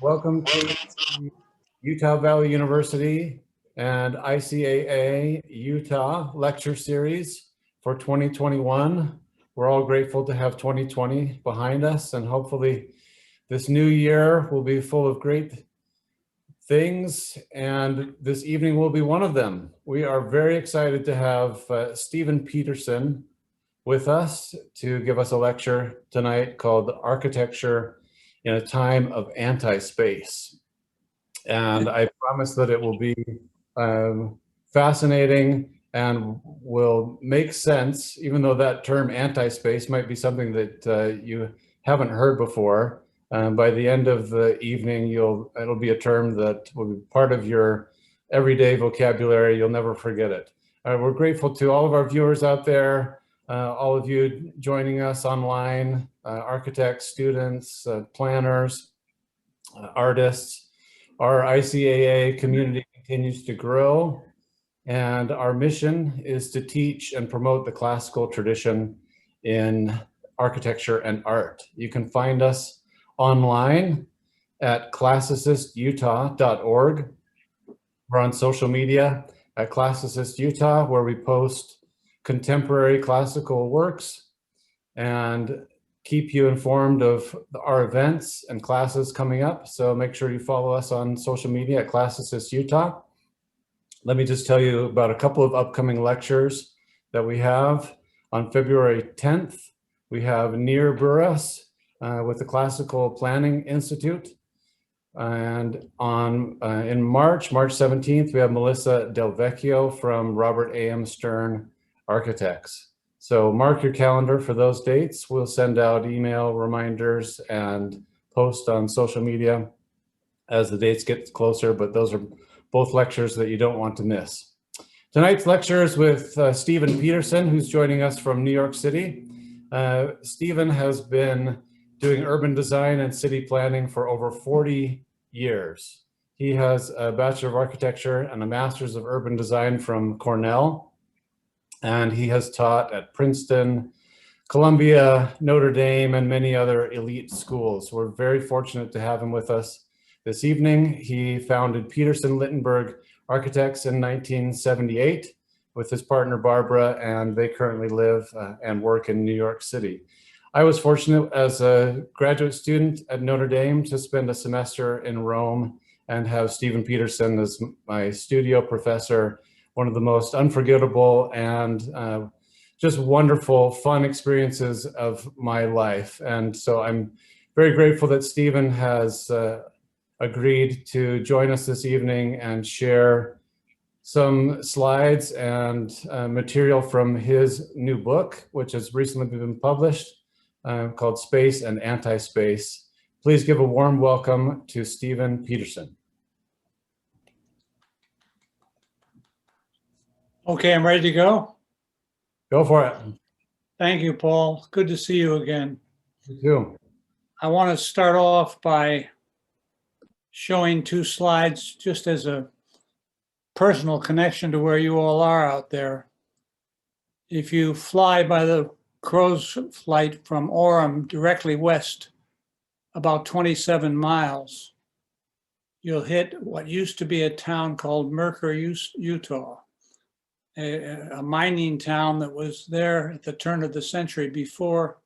Welcome to the Utah Valley University and ICAA Utah Lecture Series for 2021. We're all grateful to have 2020 behind us, and hopefully this new year will be full of great things, and this evening will be one of them. We are very excited to have Steven Peterson with us to give us a lecture tonight called Architecture in a Time of Anti-Space. And I promise that it will be fascinating and will make sense, even though that term anti-space might be something that you haven't heard before. By the end of the evening, it'll be a term that will be part of your everyday vocabulary. You'll never forget it. We're grateful to all of our viewers out there, all of you joining us online, architects, students, planners, artists. Our ICAA community continues to grow, and our mission is to teach and promote the classical tradition in architecture and art. You can find us online at classicistutah.org. We're on social media at Classicist Utah, where we post contemporary classical works and keep you informed of our events and classes coming up. So make sure you follow us on social media at Classicist Utah. Let me just tell you about a couple of upcoming lectures that we have. On February 10th, we have Nir Burras with the Classical Planning Institute. And in March 17th, we have Melissa Del Vecchio from Robert A.M. Stern Architects. So mark your calendar for those dates. We'll send out email reminders and post on social media as the dates get closer, but those are both lectures that you don't want to miss. Tonight's lecture is with Steven Peterson, who's joining us from New York City. Steven has been doing urban design and city planning for over 40 years. He has a Bachelor of Architecture and a Master's of Urban Design from Cornell. And he has taught at Princeton, Columbia, Notre Dame, and many other elite schools. We're very fortunate to have him with us this evening. He founded Peterson Littenberg Architects in 1978 with his partner Barbara, and they currently live and work in New York City. I was fortunate as a graduate student at Notre Dame to spend a semester in Rome and have Steven Peterson as my studio professor. One of the most unforgettable and just wonderful, fun experiences of my life. And so I'm very grateful that Steven has agreed to join us this evening and share some slides and material from his new book, which has recently been published, called Space and Anti-Space. Please give a warm welcome to Steven Peterson. Okay, I'm ready to go. Go for it. Thank you, Paul. Good to see you again. You too. I want to start off by showing two slides just as a personal connection to where you all are out there. If you fly by the crow's flight from Orem directly west about 27 miles, you'll hit what used to be a town called Mercer, Utah. A mining town that was there at the turn of the century before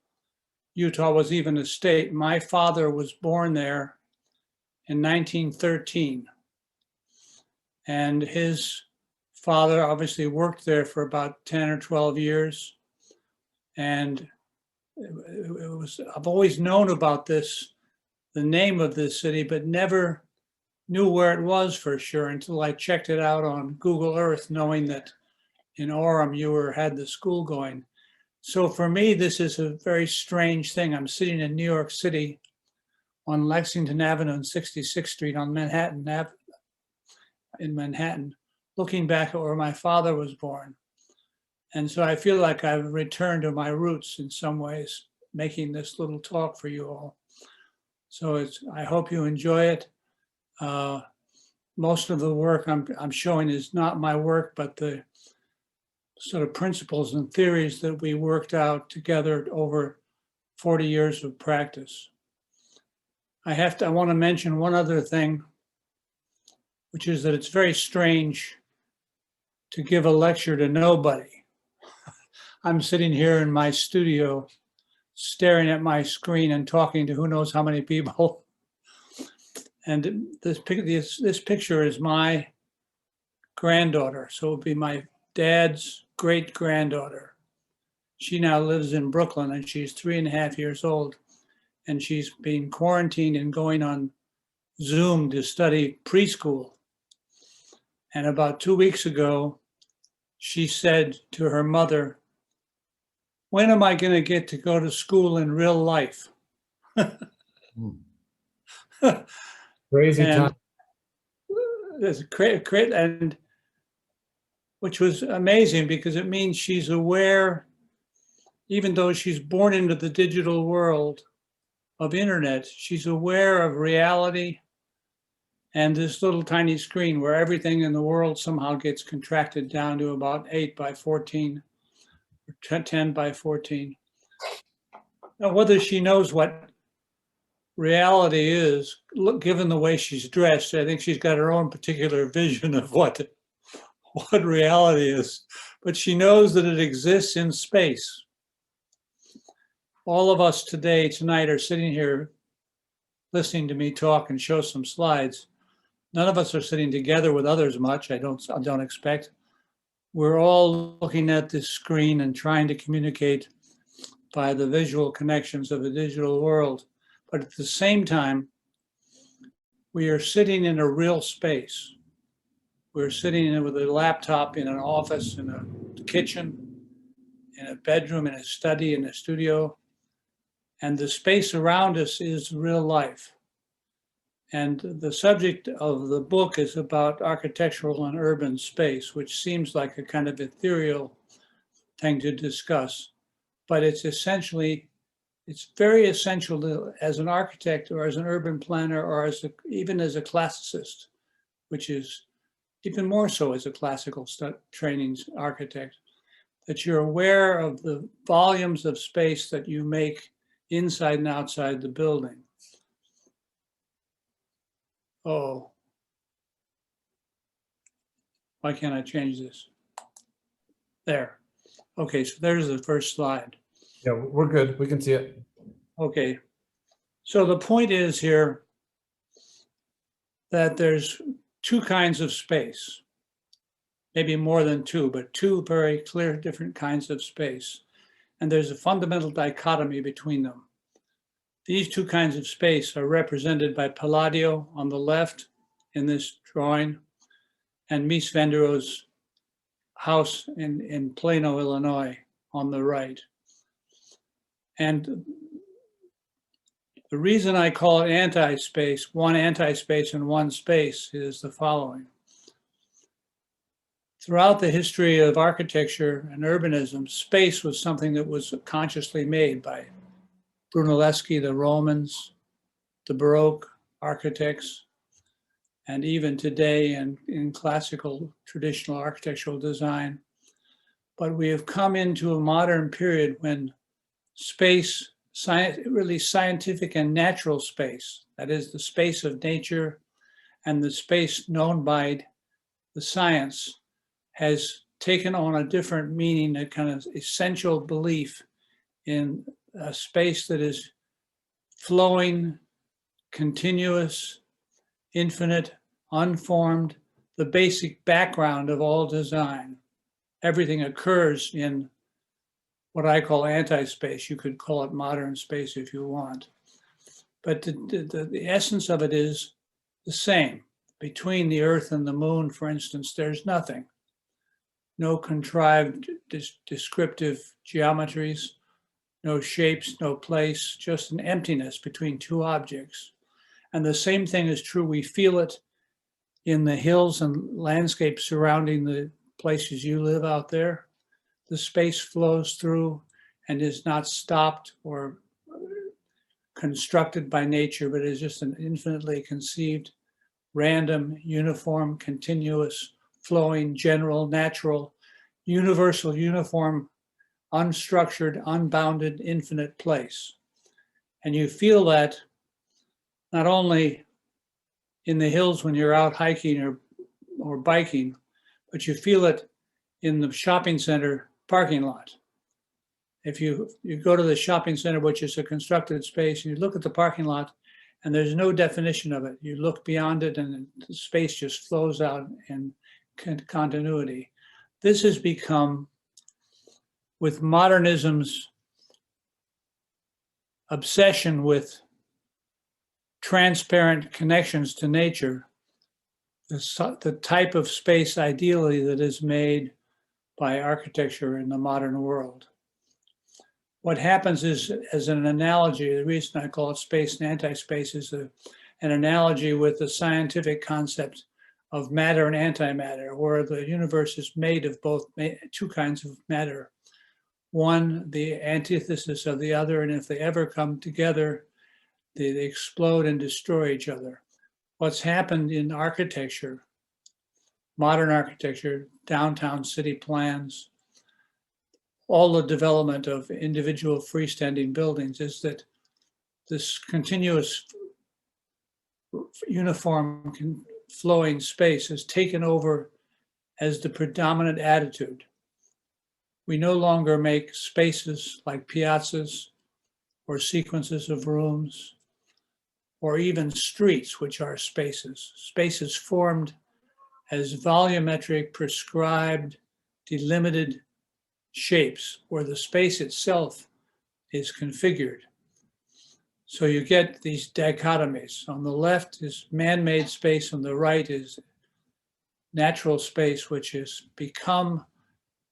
Utah was even a state. My father was born there in 1913. And his father obviously worked there for about 10 or 12 years. And I've always known about this, the name of this city, but never knew where it was for sure until I checked it out on Google Earth, knowing that in Orem, you had the school going. So for me, this is a very strange thing. I'm sitting in New York City on Lexington Avenue and 66th Street on Manhattan Avenue, in Manhattan, looking back at where my father was born. And so I feel like I've returned to my roots in some ways, making this little talk for you all. So I hope you enjoy it. Most of the work I'm showing is not my work, but the sort of principles and theories that we worked out together over 40 years of practice. I want to mention one other thing, which is that it's very strange to give a lecture to nobody. I'm sitting here in my studio, staring at my screen and talking to who knows how many people. And this picture is my granddaughter. So it would be my dad's great granddaughter. She now lives in Brooklyn and she's 3.5 years old. And she's been quarantined and going on Zoom to study preschool. And about 2 weeks ago, she said to her mother, "When am I going to get to go to school in real life?" Crazy time. There's and which was amazing because it means she's aware, even though she's born into the digital world of internet, she's aware of reality and this little tiny screen where everything in the world somehow gets contracted down to about 8 by 14 or 10 by 14. Now, whether she knows what reality is, given the way she's dressed, I think she's got her own particular vision of what reality is, but she knows that it exists in space. All of us tonight are sitting here listening to me talk and show some slides. None of us are sitting together with others much, I don't expect. We're all looking at this screen and trying to communicate by the visual connections of the digital world. But at the same time, we are sitting in a real space. We're sitting with a laptop in an office, in a kitchen, in a bedroom, in a study, in a studio. And the space around us is real life. And the subject of the book is about architectural and urban space, which seems like a kind of ethereal thing to discuss. But it's very essential to, as an architect or as an urban planner or even as a classicist, which is even more so as a classical training architect, that you're aware of the volumes of space that you make inside and outside the building. Oh, why can't I change this? There. Okay, so there's the first slide. Yeah, we're good. We can see it. Okay, so the point is here that there's two kinds of space, maybe more than two, but two very clear different kinds of space. And there's a fundamental dichotomy between them. These two kinds of space are represented by Palladio on the left in this drawing and Mies van der Rohe's house in Plano, Illinois on the right. And the reason I call it anti-space, one anti-space and one space, is the following. Throughout the history of architecture and urbanism, space was something that was consciously made by Brunelleschi, the Romans, the Baroque architects, and even today in classical traditional architectural design. But we have come into a modern period when space, really scientific and natural space, that is the space of nature and the space known by the science, has taken on a different meaning, a kind of essential belief in a space that is flowing, continuous, infinite, unformed, the basic background of all design. Everything occurs in what I call anti-space. You could call it modern space if you want. But the essence of it is the same. Between the Earth and the Moon, for instance, there's nothing. No contrived descriptive geometries, no shapes, no place, just an emptiness between two objects. And the same thing is true, we feel it in the hills and landscapes surrounding the places you live out there. The space flows through and is not stopped or constructed by nature, but is just an infinitely conceived, random, uniform, continuous, flowing, general, natural, universal, uniform, unstructured, unbounded, infinite place. And you feel that not only in the hills when you're out hiking or biking, but you feel it in the shopping center parking lot. If you go to the shopping center, which is a constructed space, and you look at the parking lot, and there's no definition of it. You look beyond it, and the space just flows out in continuity. This has become, with modernism's obsession with transparent connections to nature, the type of space ideally that is made by architecture in the modern world. What happens is, as an analogy, the reason I call it space and anti-space is an analogy with the scientific concept of matter and antimatter, where the universe is made of both two kinds of matter. One, the antithesis of the other, and if they ever come together, they explode and destroy each other. What's happened in architecture, modern architecture, downtown city plans, all the development of individual freestanding buildings, is that this continuous uniform flowing space has taken over as the predominant attitude. We no longer make spaces like piazzas or sequences of rooms or even streets, which are spaces. Spaces formed as volumetric, prescribed, delimited shapes where the space itself is configured. So you get these dichotomies. On the left is man-made space, on the right is natural space, which has become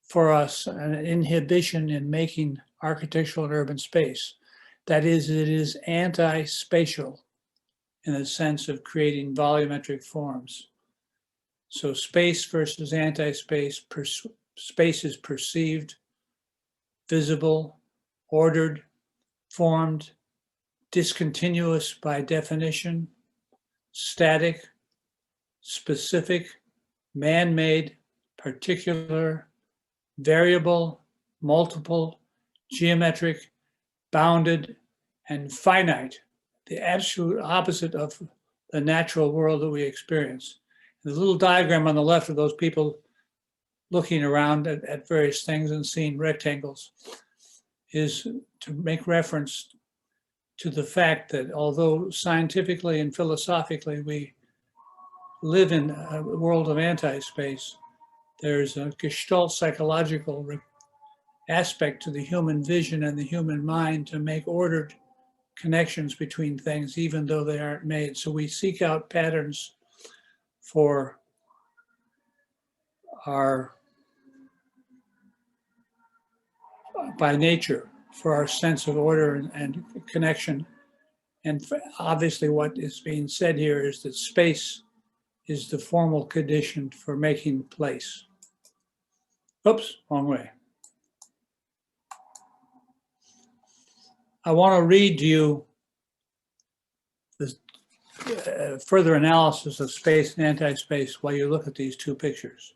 for us an inhibition in making architectural and urban space. That is, it is anti-spatial in the sense of creating volumetric forms. So space versus anti-space, space is perceived, visible, ordered, formed, discontinuous by definition, static, specific, man-made, particular, variable, multiple, geometric, bounded, and finite, the absolute opposite of the natural world that we experience. The little diagram on the left of those people looking around at various things and seeing rectangles is to make reference to the fact that although scientifically and philosophically we live in a world of anti-space, there's a gestalt psychological aspect to the human vision and the human mind to make ordered connections between things, even though they aren't made. So we seek out patterns for by nature, for our sense of order and connection. And obviously what is being said here is that space is the formal condition for making place. Oops, wrong way. I want to read to you this further analysis of space and anti-space while you look at these two pictures.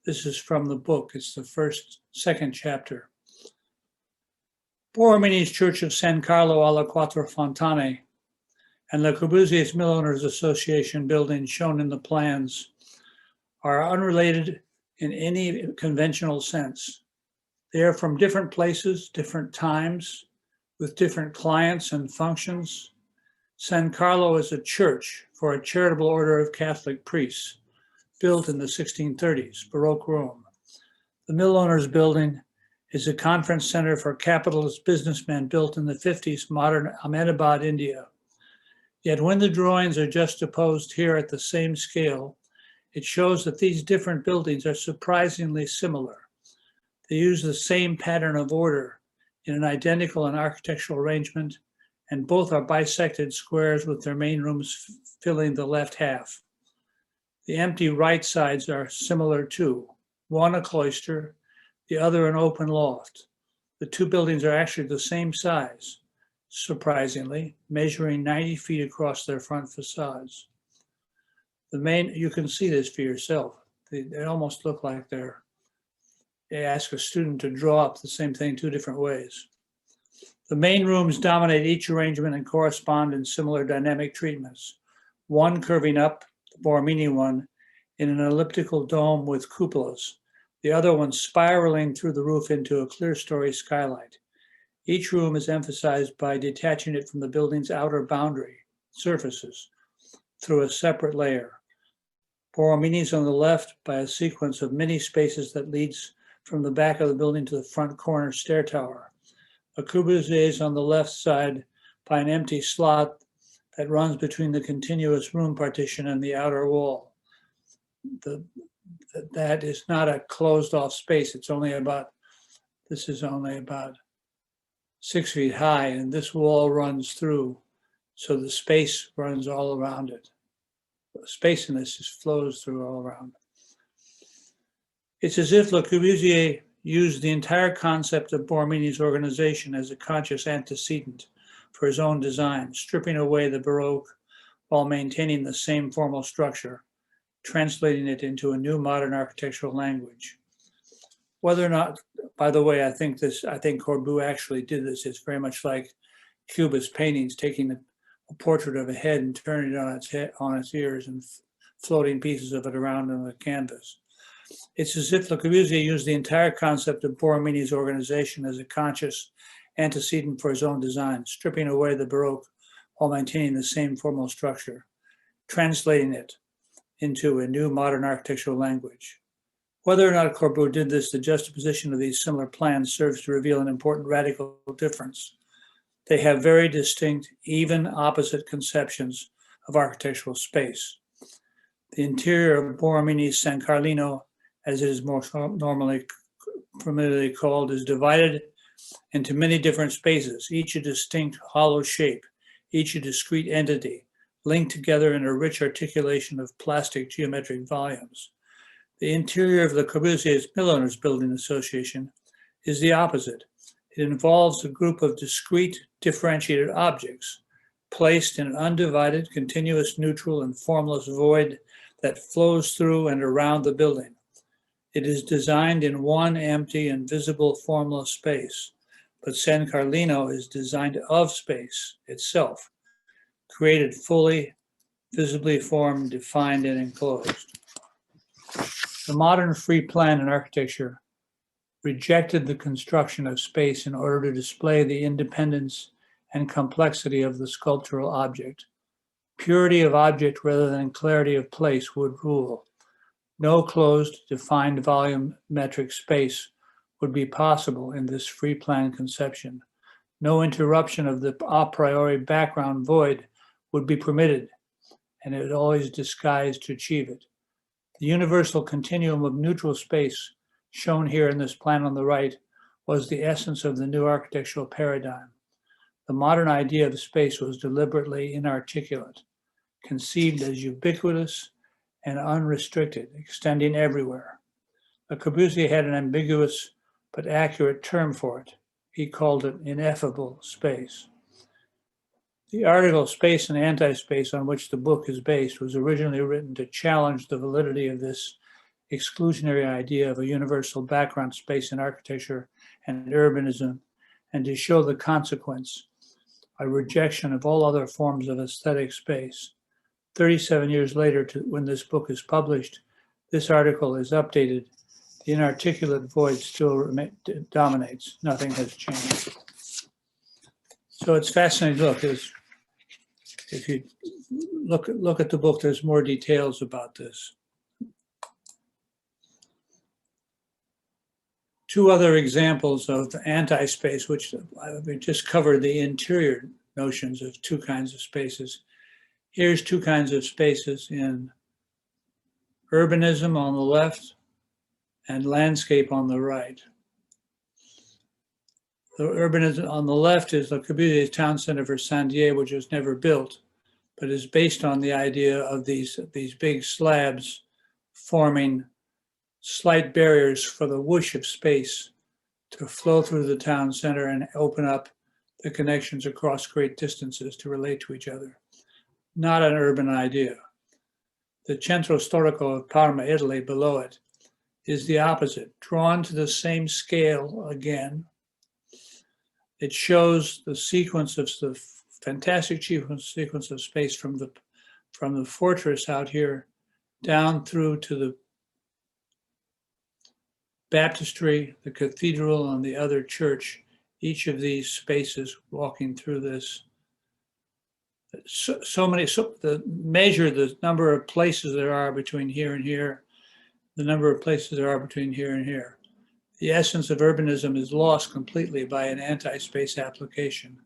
This is from the book. It's the second chapter. Borromini's Church of San Carlo alla Quattro Fontane and Le Corbusier's Mill Owners Association building shown in the plans are unrelated in any conventional sense. They are from different places, different times, with different clients and functions. San Carlo is a church for a charitable order of Catholic priests, built in the 1630s, Baroque Rome. The Mill Owners Building is a conference center for capitalist businessmen built in the 50s, modern Ahmedabad, India. Yet when the drawings are juxtaposed here at the same scale, it shows that these different buildings are surprisingly similar. They use the same pattern of order in an identical and architectural arrangement, and both are bisected squares with their main rooms filling the left half. The empty right sides are similar too, one a cloister, the other an open loft. The two buildings are actually the same size, surprisingly, measuring 90 feet across their front facades. You can see this for yourself. They almost look like they ask a student to draw up the same thing two different ways. The main rooms dominate each arrangement and correspond in similar dynamic treatments. One curving up, the Borromini one, in an elliptical dome with cupolas. The other one spiraling through the roof into a clear-story skylight. Each room is emphasized by detaching it from the building's outer boundary surfaces through a separate layer. Borromini's on the left by a sequence of many spaces that leads from the back of the building to the front corner stair tower. Le Corbusier's on the left side by an empty slot that runs between the continuous room partition and the outer wall. That is not a closed off space. This is only about 6 feet high, and this wall runs through, so the space runs all around it. The space in this just flows through all around. It's as if Le Corbusier used the entire concept of Borromini's organization as a conscious antecedent for his own design, stripping away the Baroque while maintaining the same formal structure, translating it into a new modern architectural language. Whether or not, by the way, I think Corbu actually did this. It's very much like Cubist paintings, taking a portrait of a head and turning it on its ears and floating pieces of it around on the canvas. It's as if Le Corbusier used the entire concept of Borromini's organization as a conscious antecedent for his own design, stripping away the Baroque while maintaining the same formal structure, translating it into a new modern architectural language. Whether or not Corbu did this, the juxtaposition of these similar plans serves to reveal an important radical difference. They have very distinct, even opposite conceptions of architectural space. The interior of Borromini's San Carlino, as it is more familiarly called, is divided into many different spaces, each a distinct hollow shape, each a discrete entity, linked together in a rich articulation of plastic geometric volumes. The interior of Le Corbusier's Milliners Building Association is the opposite. It involves a group of discrete, differentiated objects placed in an undivided, continuous, neutral, and formless void that flows through and around the building. It is designed in one empty and visible formless space, but San Carlino is designed of space itself, created fully, visibly formed, defined, and enclosed. The modern free plan in architecture rejected the construction of space in order to display the independence and complexity of the sculptural object. Purity of object rather than clarity of place would rule. No closed, defined volumetric space would be possible in this free plan conception. No interruption of the a priori background void would be permitted, and it would always disguise to achieve it. The universal continuum of neutral space shown here in this plan on the right was the essence of the new architectural paradigm. The modern idea of space was deliberately inarticulate, conceived as ubiquitous and unrestricted, extending everywhere. Le Corbusier had an ambiguous but accurate term for it. He called it ineffable space. The article Space and Anti-Space, on which the book is based, was originally written to challenge the validity of this exclusionary idea of a universal background space in architecture and urbanism, and to show the consequence, a rejection of all other forms of aesthetic space. 37 years later, when this book is published, this article is updated. The inarticulate void still dominates. Nothing has changed. So it's fascinating to look. If you look at the book, there's more details about this. Two other examples of anti-space, which we just covered the interior notions of two kinds of spaces. Here's two kinds of spaces in urbanism on the left and landscape on the right. The urbanism on the left is Le Corbusier's town center for Saint-Dié, which was never built, but is based on the idea of these big slabs forming slight barriers for the whoosh of space to flow through the town center and open up the connections across great distances to relate to each other. Not an urban idea. The Centro Storico of Parma, Italy, below it, is the opposite, drawn to the same scale again, It shows the sequence of the fantastic sequence of space from the fortress out here down through to the baptistry, the cathedral, and the other church. Each of these spaces walking through this. Measure the number of places there are between here and here, the number of places there are between here and here. The essence of urbanism is lost completely by an anti-space application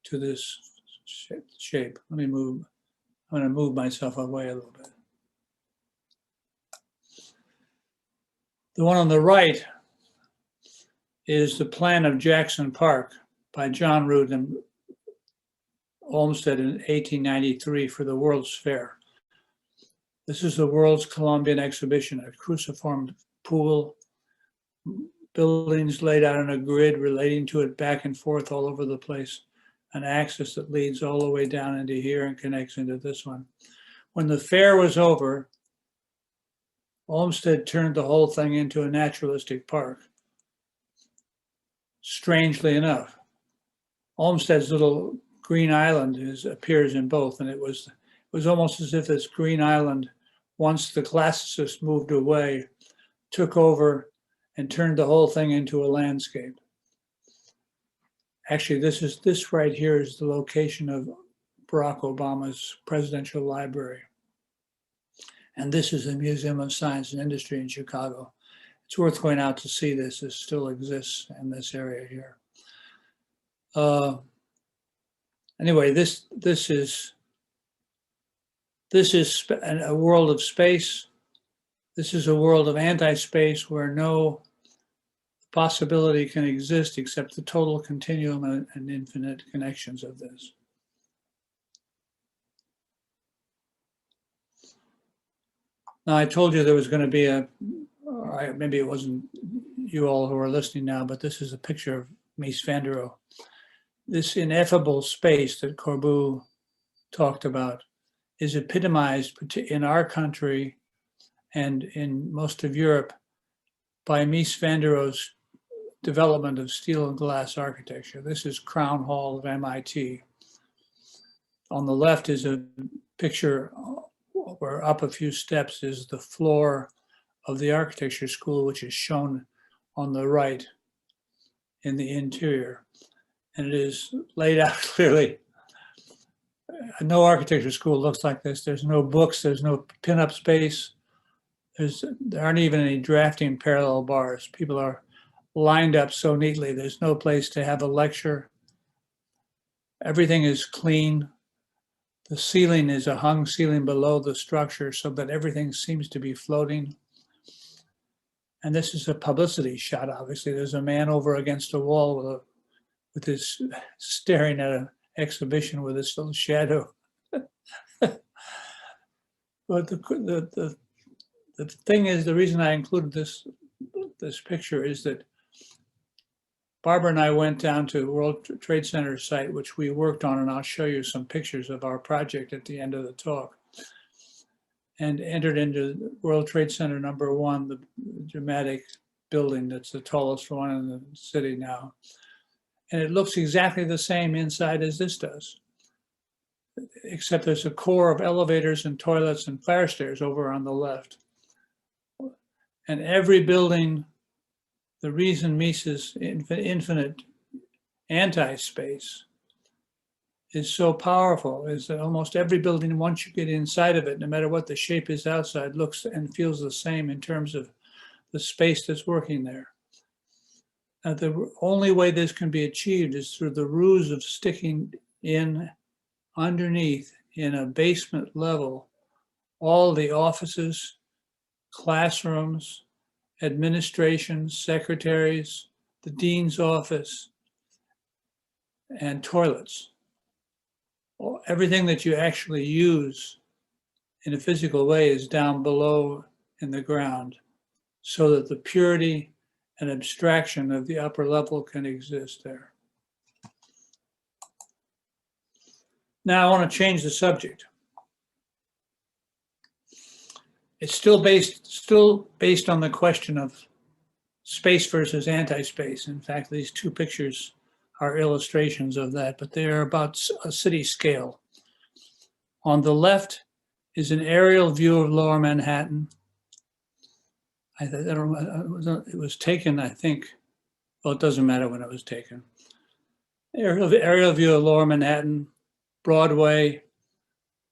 to this shape. Let me move. I'm going to move myself away a little bit. The one on the right is the plan of Jackson Park by John Rudin, Olmsted in 1893 for the World's Fair. This is the World's Columbian Exhibition, a cruciform pool, buildings laid out on a grid relating to it back and forth all over the place, an axis that leads all the way down into here and connects into this one. When the fair was over, Olmsted turned the whole thing into a naturalistic park. Strangely enough, Olmsted's little green island appears in both, and it was almost as if this green island, once the classicists moved away, took over and turned the whole thing into a landscape. Actually, this right here is the location of Barack Obama's presidential library. And this is the Museum of Science and Industry in Chicago. It's worth going out to see this. It still exists in this area here. Anyway, this is a world of space. This is a world of anti-space where no possibility can exist except the total continuum and infinite connections of this. Now, I told you there was going to be maybe it wasn't you all who are listening now, but this is a picture of Mies van der Rohe. This ineffable space that Corbu talked about is epitomized in our country and in most of Europe by Mies van der Rohe's development of steel and glass architecture. This is Crown Hall of MIT. On the left is a picture where up a few steps is the floor of the architecture school, which is shown on the right in the interior. And it is laid out clearly. No architecture school looks like this. There's no books, there's no pinup space. There aren't even any drafting parallel bars. People are lined up so neatly. There's no place to have a lecture. Everything is clean. The ceiling is a hung ceiling below the structure so that everything seems to be floating. And this is a publicity shot, obviously. There's a man over against a wall with his staring at an exhibition with this little shadow. But the thing is, the reason I included this picture is that Barbara and I went down to World Trade Center site, which we worked on, and I'll show you some pictures of our project at the end of the talk, and entered into World Trade Center #1, the dramatic building that's the tallest one in the city now. And it looks exactly the same inside as this does, except there's a core of elevators and toilets and fire stairs over on the left. And every building, the reason Mises' infinite anti-space is so powerful is that almost every building, once you get inside of it, no matter what the shape is outside, looks and feels the same in terms of the space that's working there. Now, the only way this can be achieved is through the ruse of sticking in underneath in a basement level all the offices, classrooms, administrations, secretaries, the dean's office, and toilets. Everything that you actually use in a physical way is down below in the ground so that the purity and abstraction of the upper level can exist there. Now I want to change the subject. It's still based on the question of space versus anti-space. In fact, these two pictures are illustrations of that, but they are about a city scale. On the left is an aerial view of Lower Manhattan. I don't know, it was taken, I think, well, it doesn't matter when it was taken. Aerial view of Lower Manhattan, Broadway,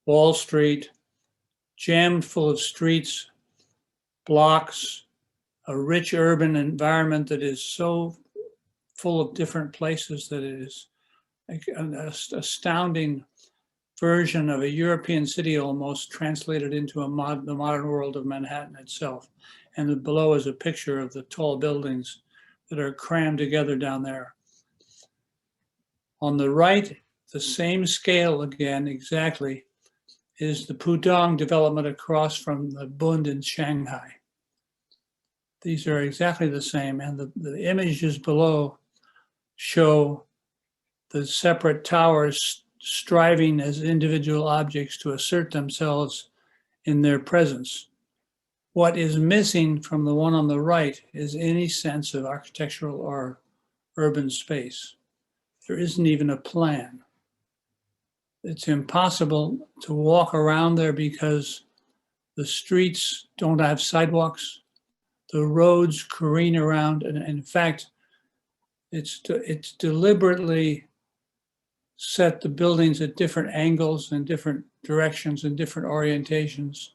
Wall Street, jammed full of streets, blocks, a rich urban environment that is so full of different places that it is an astounding version of a European city almost translated into the modern world of Manhattan itself. And below is a picture of the tall buildings that are crammed together down there. On the right, the same scale again, exactly, is the Pudong development across from the Bund in Shanghai. These are exactly the same, and the images below show the separate towers striving as individual objects to assert themselves in their presence. What is missing from the one on the right is any sense of architectural or urban space. There isn't even a plan. It's impossible to walk around there because the streets don't have sidewalks. The roads careen around, and in fact, it's deliberately set the buildings at different angles and different directions and different orientations,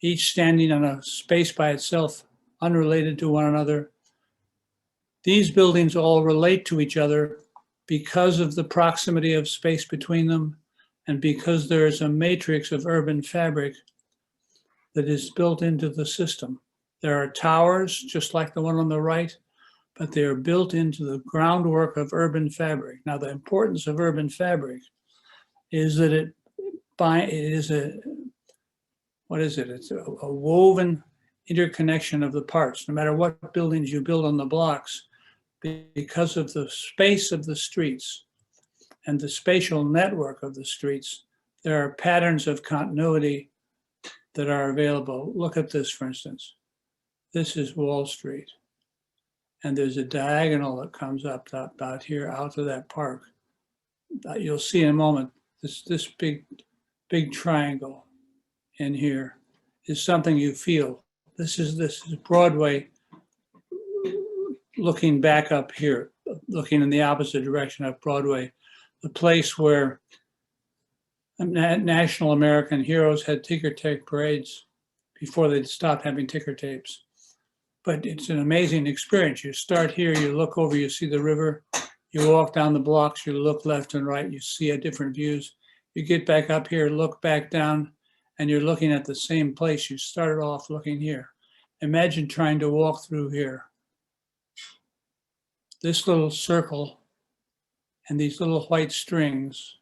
each standing on a space by itself, unrelated to one another. These buildings all relate to each other because of the proximity of space between them and because there is a matrix of urban fabric that is built into the system. There are towers, just like the one on the right, but they are built into the groundwork of urban fabric. Now, the importance of urban fabric is that it is it's a woven interconnection of the parts. No matter what buildings you build on the blocks, because of the space of the streets and the spatial network of the streets, there are patterns of continuity that are available. Look at this, for instance. This is Wall Street. And there's a diagonal that comes up about here out to that park. You'll see in a moment, this big triangle in here is something you feel. This is Broadway looking back up here, looking in the opposite direction of Broadway, the place where national American heroes had ticker tape parades before they stopped having ticker tapes. But it's an amazing experience. You start here, you look over, you see the river, you walk down the blocks, you look left and right, you see a different views. You get back up here, look back down, and you're looking at the same place. You started off looking here. Imagine trying to walk through here. This little circle and these little white strings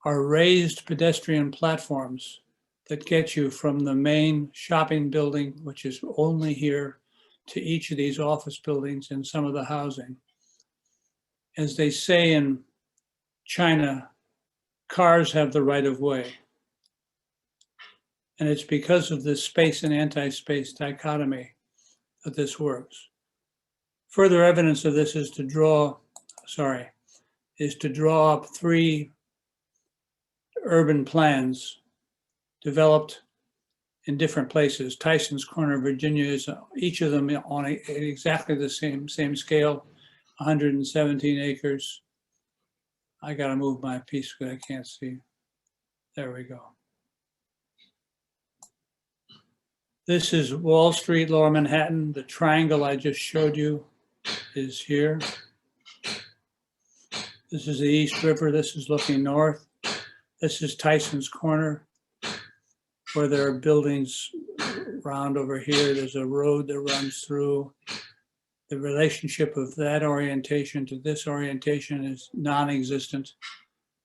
are raised pedestrian platforms that get you from the main shopping building, which is only here, to each of these office buildings and some of the housing. As they say in China, cars have the right of way. And it's because of this space and anti-space dichotomy that this works. Further evidence of this is to draw up 3 urban plans developed in different places. Tyson's Corner, Virginia, is each of them on exactly the same scale, 117 acres. I gotta move my piece because I can't see. There we go. This is Wall Street, Lower Manhattan. The triangle I just showed you is here. This is the East River. This is looking north. This is Tyson's Corner, where there are buildings around over here. There's a road that runs through. The relationship of that orientation to this orientation is non-existent.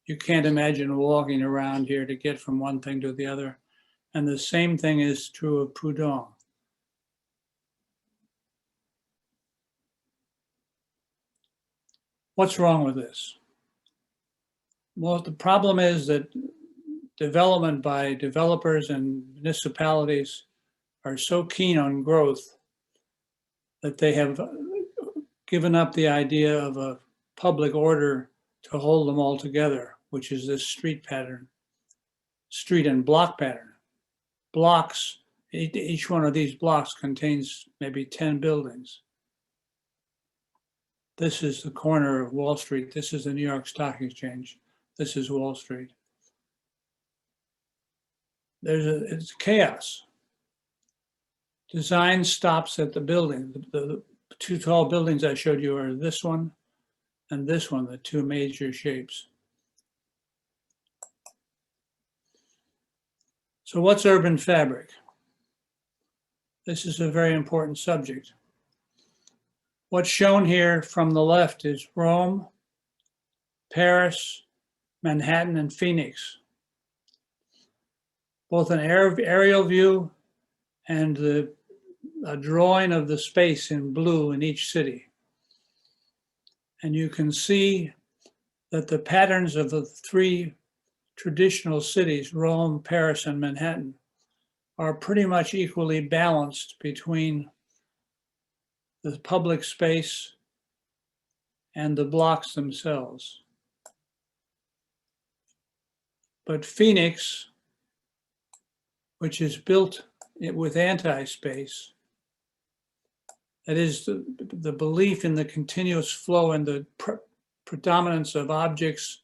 You can't imagine walking around here to get from one thing to the other. And the same thing is true of Pudong. What's wrong with this? Well, the problem is that development by developers and municipalities are so keen on growth that they have given up the idea of a public order to hold them all together, which is this street pattern, street and block pattern. Blocks, each one of these blocks contains maybe 10 buildings. This is the corner of Wall Street. This is the New York Stock Exchange. This is Wall Street. It's chaos. Design stops at the building. The two tall buildings I showed you are this one and this one, the two major shapes. So what's urban fabric? This is a very important subject. What's shown here from the left is Rome, Paris, Manhattan, and Phoenix. Both an aerial view and a drawing of the space in blue in each city. And you can see that the patterns of the three traditional cities, Rome, Paris, and Manhattan, are pretty much equally balanced between the public space and the blocks themselves. But Phoenix, which is built with anti-space, that is the belief in the continuous flow and the predominance of objects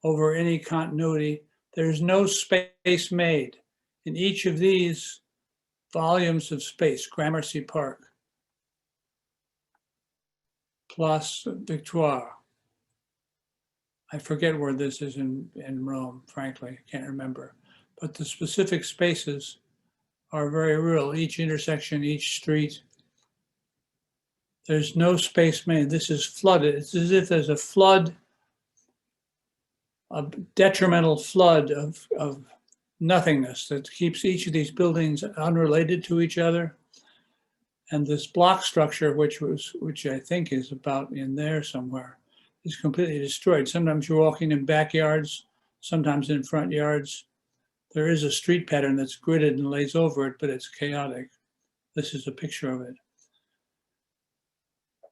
over any continuity. There's no space made in each of these volumes of space, Gramercy Park, Place Victoire. I forget where this is in Rome, frankly, I can't remember. But the specific spaces are very real. Each intersection, each street. There's no space made. This is flooded. It's as if there's a flood, a detrimental flood of nothingness that keeps each of these buildings unrelated to each other. And this block structure, which I think is about in there somewhere, is completely destroyed. Sometimes you're walking in backyards, sometimes in front yards. There is a street pattern that's gridded and lays over it, but it's chaotic. This is a picture of it.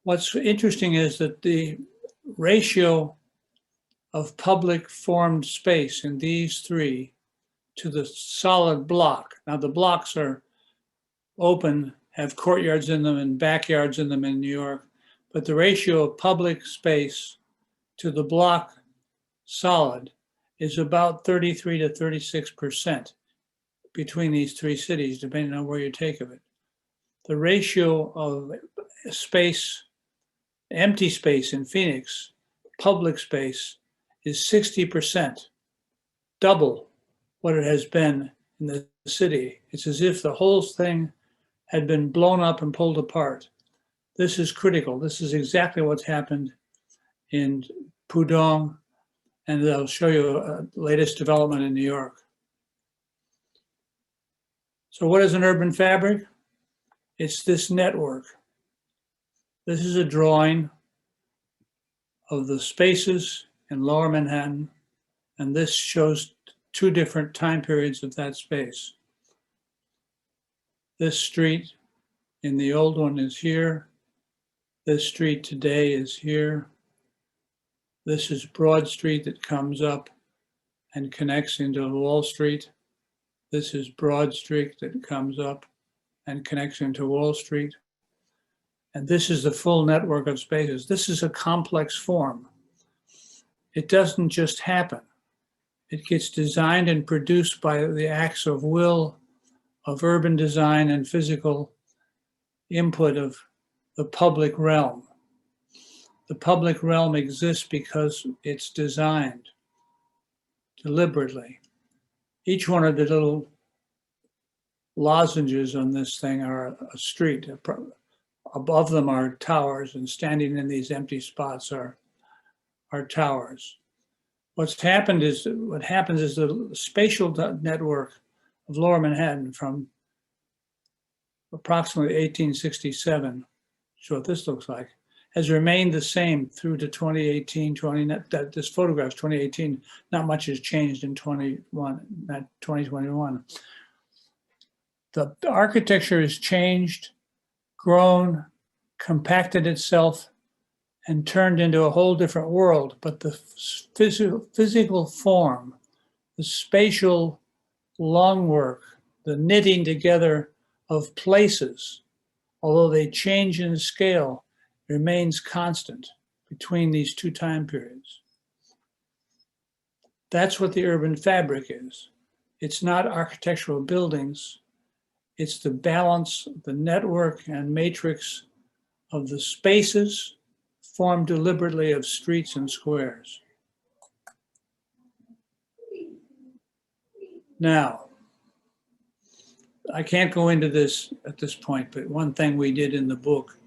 What's interesting is that the ratio of public formed space in these three to the solid block. Now the blocks are open, have courtyards in them and backyards in them in New York, but the ratio of public space to the block solid is about 33 to 36% between these three cities, depending on where you take of it. The ratio of space, empty space in Phoenix, public space, is 60%, double what it has been in the city. It's as if the whole thing had been blown up and pulled apart. This is critical. This is exactly what's happened in Pudong, and I'll show you a latest development in New York. So what is an urban fabric? It's this network. This is a drawing of the spaces in Lower Manhattan, and this shows two different time periods of that space. This street in the old one is here. This street today is here. This is Broad Street that comes up and connects into Wall Street. This is Broad Street that comes up and connects into Wall Street. And this is the full network of spaces. This is a complex form. It doesn't just happen. It gets designed and produced by the acts of will, of urban design and physical input of the public realm. The public realm exists because it's designed deliberately. Each one of the little lozenges on this thing are a street. Above them are towers, and standing in these empty spots are towers. What happens is the spatial network of Lower Manhattan from approximately 1867, so what this looks like, has remained the same through to 2018, this photograph is 2018, not much has changed in 2021. The architecture has changed, grown, compacted itself and turned into a whole different world. But the physical form, the spatial long work, the knitting together of places, although they change in scale, remains constant between these two time periods. That's what the urban fabric is. It's not architectural buildings. It's the balance, the network and matrix of the spaces formed deliberately of streets and squares. Now, I can't go into this at this point, but one thing we did in the book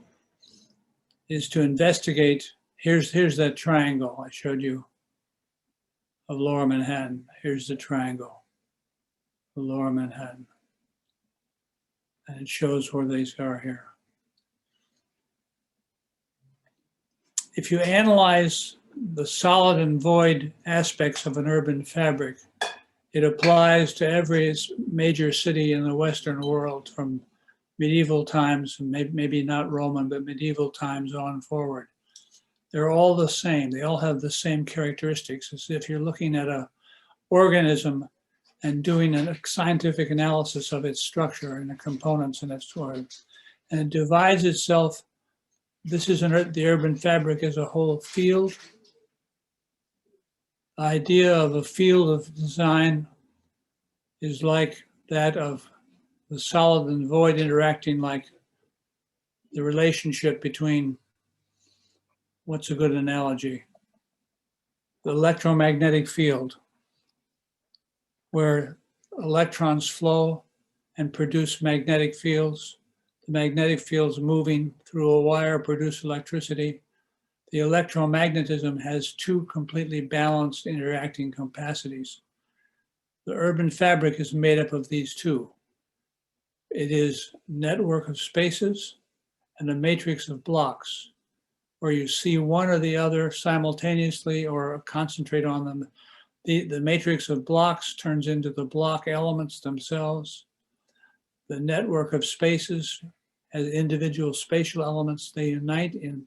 is to investigate. Here's that triangle I showed you of Lower Manhattan. Here's the triangle of Lower Manhattan. And it shows where these are here. If you analyze the solid and void aspects of an urban fabric, it applies to every major city in the Western world from medieval times, maybe not Roman, but medieval times on forward. They're all the same. They all have the same characteristics, as if you're looking at an organism and doing a scientific analysis of its structure and the components and its sort. And it divides itself. This is the urban fabric as a whole field. The idea of a field of design is like that of the solid and void interacting, like the relationship between, what's a good analogy? The electromagnetic field, where electrons flow and produce magnetic fields. The magnetic fields moving through a wire produce electricity. The electromagnetism has two completely balanced interacting capacities. The urban fabric is made up of these two. It is a network of spaces and a matrix of blocks, where you see one or the other simultaneously or concentrate on them. The matrix of blocks turns into the block elements themselves. The network of spaces has individual spatial elements. They unite in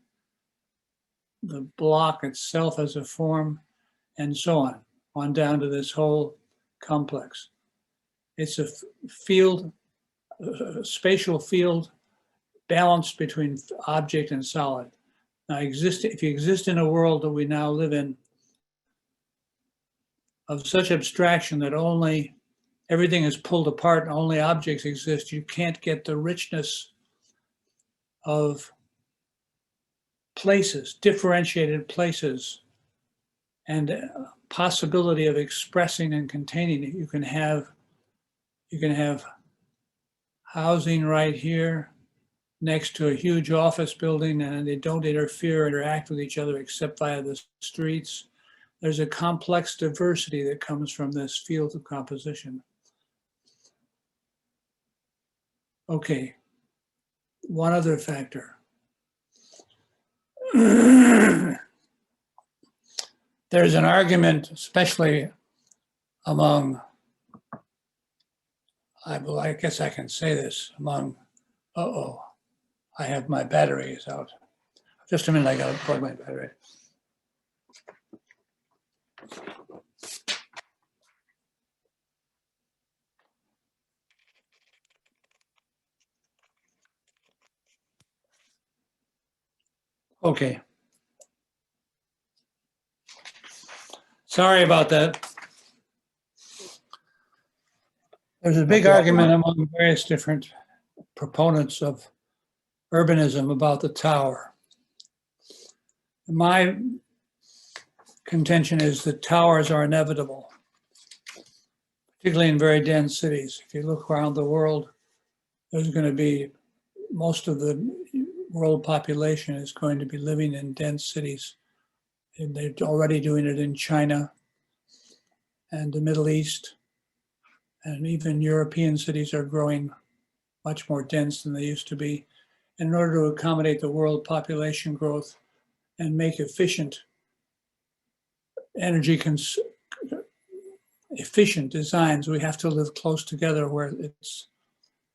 the block itself as a form, and so on down to this whole complex. It's a field, a spatial field balanced between object and solid. Now, if you exist in a world that we now live in of such abstraction that only everything is pulled apart and only objects exist, you can't get the richness of places, differentiated places, and possibility of expressing and containing it. You can have housing right here next to a huge office building, and they don't interact with each other except via the streets. There's a complex diversity that comes from this field of composition. Okay, one other factor. There's an argument, especially among, I guess I can say this, among, I have my batteries out. Just a minute, I gotta plug my battery. Okay. Sorry about that. There's a big argument among various different proponents of urbanism about the tower. My contention is that towers are inevitable, particularly in very dense cities. If you look around the world, there's going to be, most of the world population is going to be living in dense cities. And they're already doing it in China and the Middle East. And even European cities are growing much more dense than they used to be. And in order to accommodate the world population growth and make efficient efficient designs, we have to live close together where it's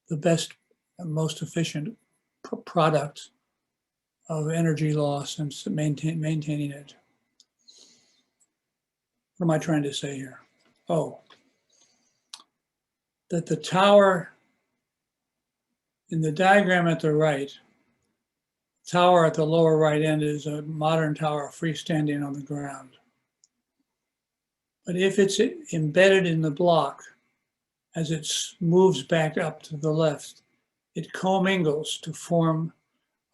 the best and most efficient product of energy loss and maintaining it. What am I trying to say here? Oh, that the tower in the diagram at the right, tower at the lower right end is a modern tower freestanding on the ground. But if it's embedded in the block, as it moves back up to the left, it commingles to form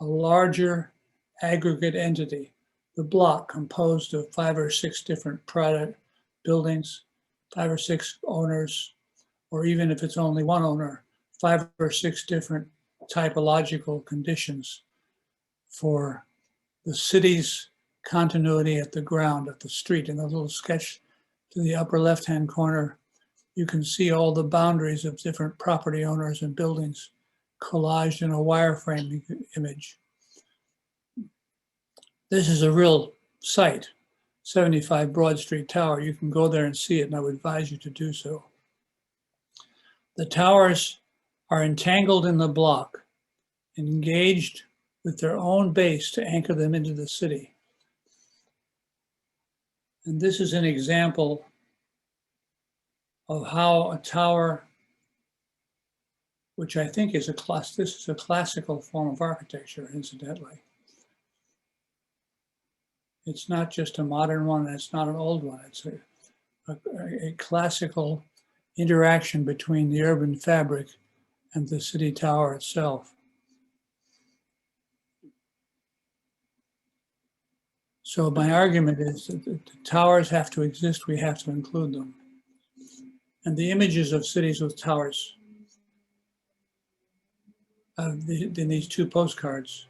a larger aggregate entity, the block composed of 5 or 6 different product buildings, 5 or 6 owners, or even if it's only one owner, 5 or 6 different typological conditions for the city's continuity at the ground, at the street. In the little sketch to the upper left-hand corner, you can see all the boundaries of different property owners and buildings collaged in a wireframe image. This is a real site, 75 Broad Street Tower. You can go there and see it, and I would advise you to do so. The towers are entangled in the block, engaged with their own base to anchor them into the city. And this is an example of how a tower, which I think is this is a classical form of architecture, incidentally. It's not just a modern one, and it's not an old one. It's a classical interaction between the urban fabric and the city tower itself. So my argument is that the towers have to exist, we have to include them. And the images of cities with towers in these 2 postcards,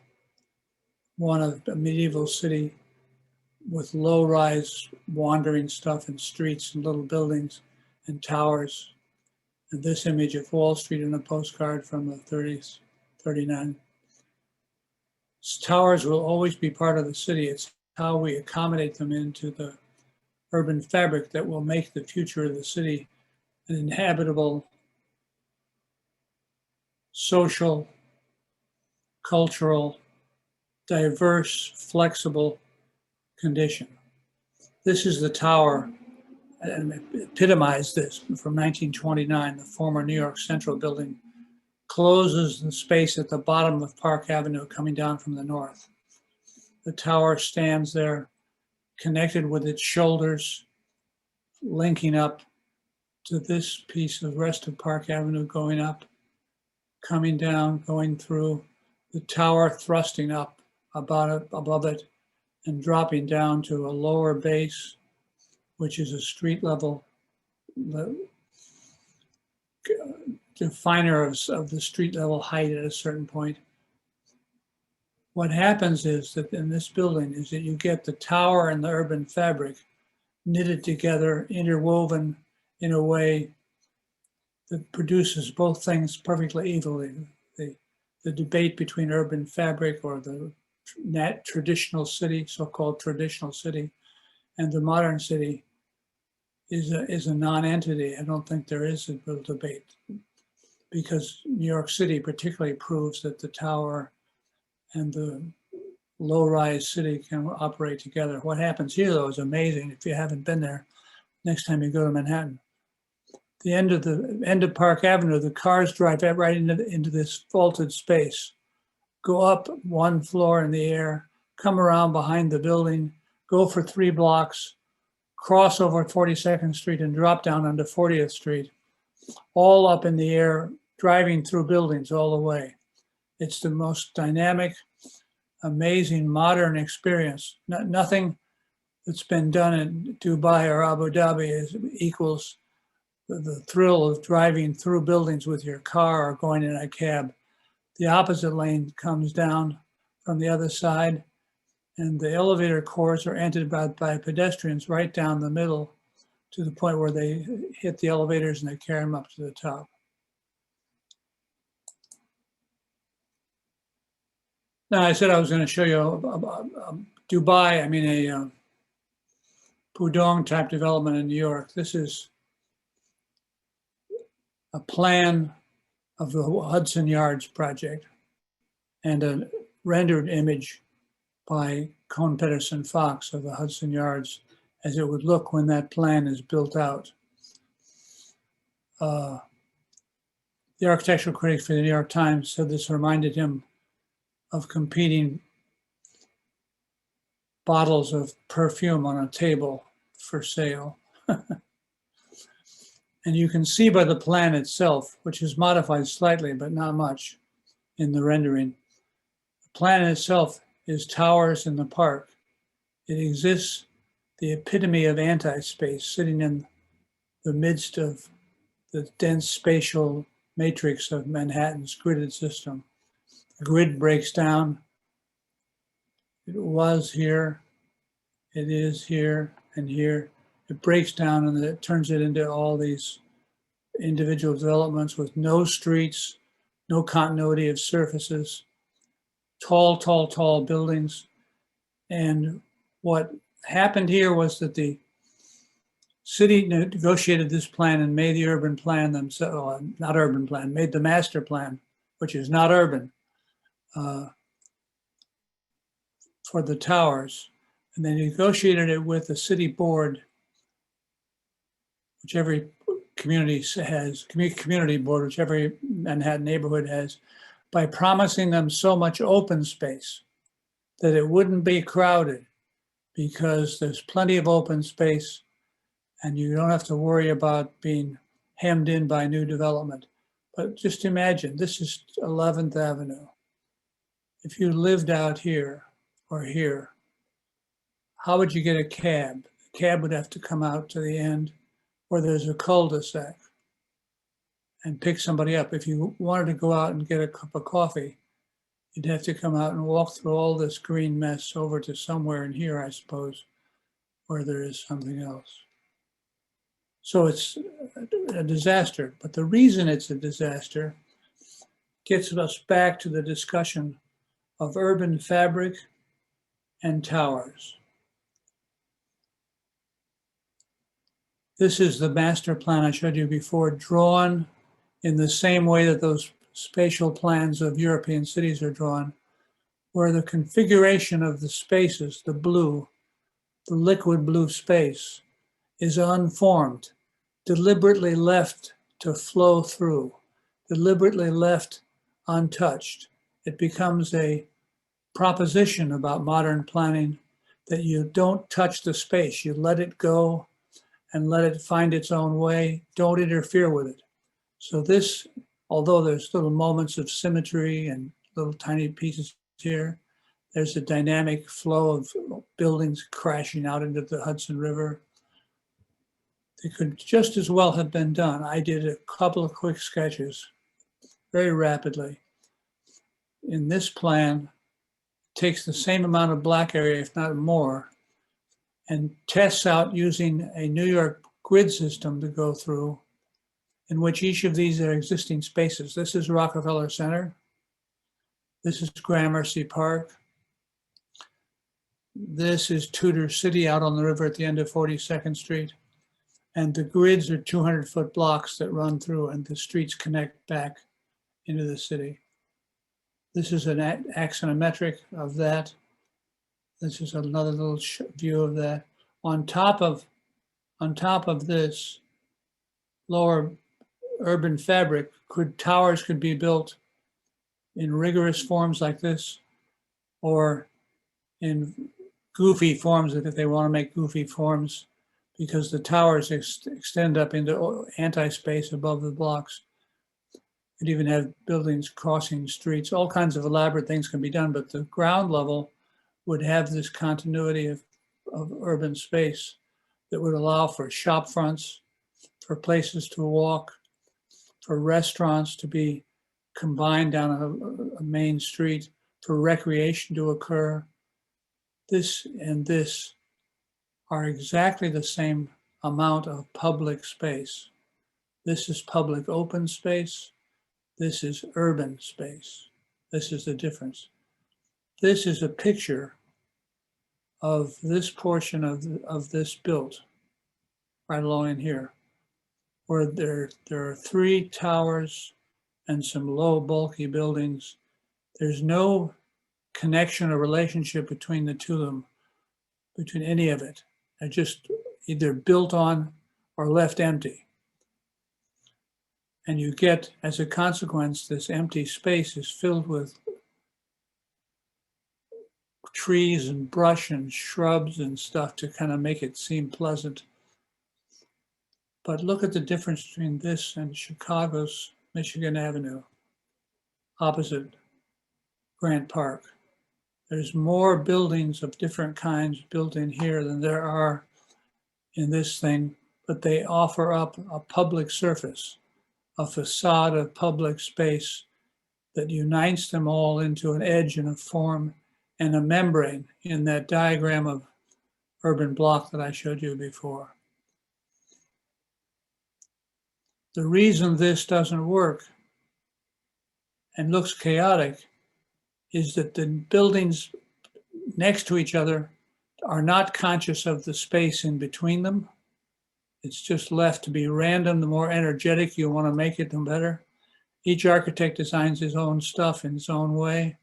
one of a medieval city with low-rise wandering stuff and streets and little buildings and towers, and this image of Wall Street in a postcard from the 30s, 39. Towers will always be part of the city. It's how we accommodate them into the urban fabric that will make the future of the city an inhabitable, social, cultural, diverse, flexible condition. This is the tower, and epitomized this from 1929, the former New York Central building closes the space at the bottom of Park Avenue coming down from the north. The tower stands there connected with its shoulders, linking up to this piece of the rest of Park Avenue, going up, coming down, going through, the tower thrusting up above it, and dropping down to a lower base, which is a street level definer of the street level height at a certain point. What happens is that in this building is that you get the tower and the urban fabric knitted together, interwoven in a way that produces both things perfectly evenly. The debate between urban fabric or the traditional city, so-called traditional city, and the modern city is a non-entity. I don't think there is a real debate, because New York City particularly proves that the tower and the low-rise city can operate together. What happens here, though, is amazing. If you haven't been there, next time you go to Manhattan, the end of Park Avenue, the cars drive right into this vaulted space, go up 1 floor in the air, come around behind the building, go for 3 blocks, cross over 42nd Street and drop down onto 40th Street, all up in the air, driving through buildings all the way. It's the most dynamic, amazing, modern experience. Nothing that's been done in Dubai or Abu Dhabi equals the thrill of driving through buildings with your car or going in a cab. The opposite lane comes down from the other side, and the elevator cores are entered by pedestrians right down the middle to the point where they hit the elevators and they carry them up to the top. Now, I said I was going to show you Dubai, a Pudong type development in New York. This is a plan of the Hudson Yards project and a rendered image by Cohn Peterson Fox of the Hudson Yards as it would look when that plan is built out. The architectural critic for the New York Times said this reminded him of competing bottles of perfume on a table for sale. And you can see by the plan itself, which is modified slightly, but not much in the rendering. The plan itself is towers in the park. It exists, the epitome of anti-space, sitting in the midst of the dense spatial matrix of Manhattan's gridded system. The grid breaks down. It was here, it is here, and here. It breaks down and it turns it into all these individual developments with no streets, no continuity of surfaces, tall, tall, tall buildings. And what happened here was that the city negotiated this plan and made the urban plan themselves, not urban plan, made the master plan, which is not urban, for the towers. And they negotiated it with the city board, which every community has, community board, which every Manhattan neighborhood has, by promising them so much open space that it wouldn't be crowded because there's plenty of open space and you don't have to worry about being hemmed in by new development. But just imagine, this is 11th Avenue. If you lived out here or here, how would you get a cab? The cab would have to come out to the end where there's a cul-de-sac and pick somebody up. If you wanted to go out and get a cup of coffee, you'd have to come out and walk through all this green mess over to somewhere in here, I suppose, where there is something else. So it's a disaster. But the reason it's a disaster gets us back to the discussion of urban fabric and towers. This is the master plan I showed you before, drawn in the same way that those spatial plans of European cities are drawn, where the configuration of the spaces, the blue, the liquid blue space, is unformed, deliberately left to flow through, deliberately left untouched. It becomes a proposition about modern planning that you don't touch the space, you let it go and let it find its own way, don't interfere with it. So this, although there's little moments of symmetry and little tiny pieces here, there's a dynamic flow of buildings crashing out into the Hudson River. It could just as well have been done. I did a couple of quick sketches very rapidly. In this plan, it takes the same amount of black area, if not more, and tests out using a New York grid system to go through, in which each of these are existing spaces. This is Rockefeller Center. This is Gramercy Park. This is Tudor City out on the river at the end of 42nd Street. And the grids are 200-foot blocks that run through and the streets connect back into the city. This is an axonometric of that. This is another little view of that. On top of this lower urban fabric, towers could be built in rigorous forms like this, or in goofy forms if they want to make goofy forms, because the towers extend up into anti-space above the blocks. You'd even have buildings crossing streets. All kinds of elaborate things can be done, but the ground level would have this continuity of urban space that would allow for shop fronts, for places to walk, for restaurants to be combined down a main street, for recreation to occur. This and this are exactly the same amount of public space. This is public open space. This is urban space. This is the difference. This is a picture of this portion of this built right along in here, where there are 3 towers and some low bulky buildings. There's no connection or relationship between the two of them, between any of it. They're just either built on or left empty. And you get, as a consequence, this empty space is filled with trees and brush and shrubs and stuff to kind of make it seem pleasant. But look at the difference between this and Chicago's Michigan Avenue, opposite Grant Park. There's more buildings of different kinds built in here than there are in this thing, but they offer up a public surface, a facade of public space that unites them all into an edge and a form and a membrane in that diagram of urban block that I showed you before. The reason this doesn't work and looks chaotic is that the buildings next to each other are not conscious of the space in between them. It's just left to be random. The more energetic you want to make it, the better. Each architect designs his own stuff in his own way.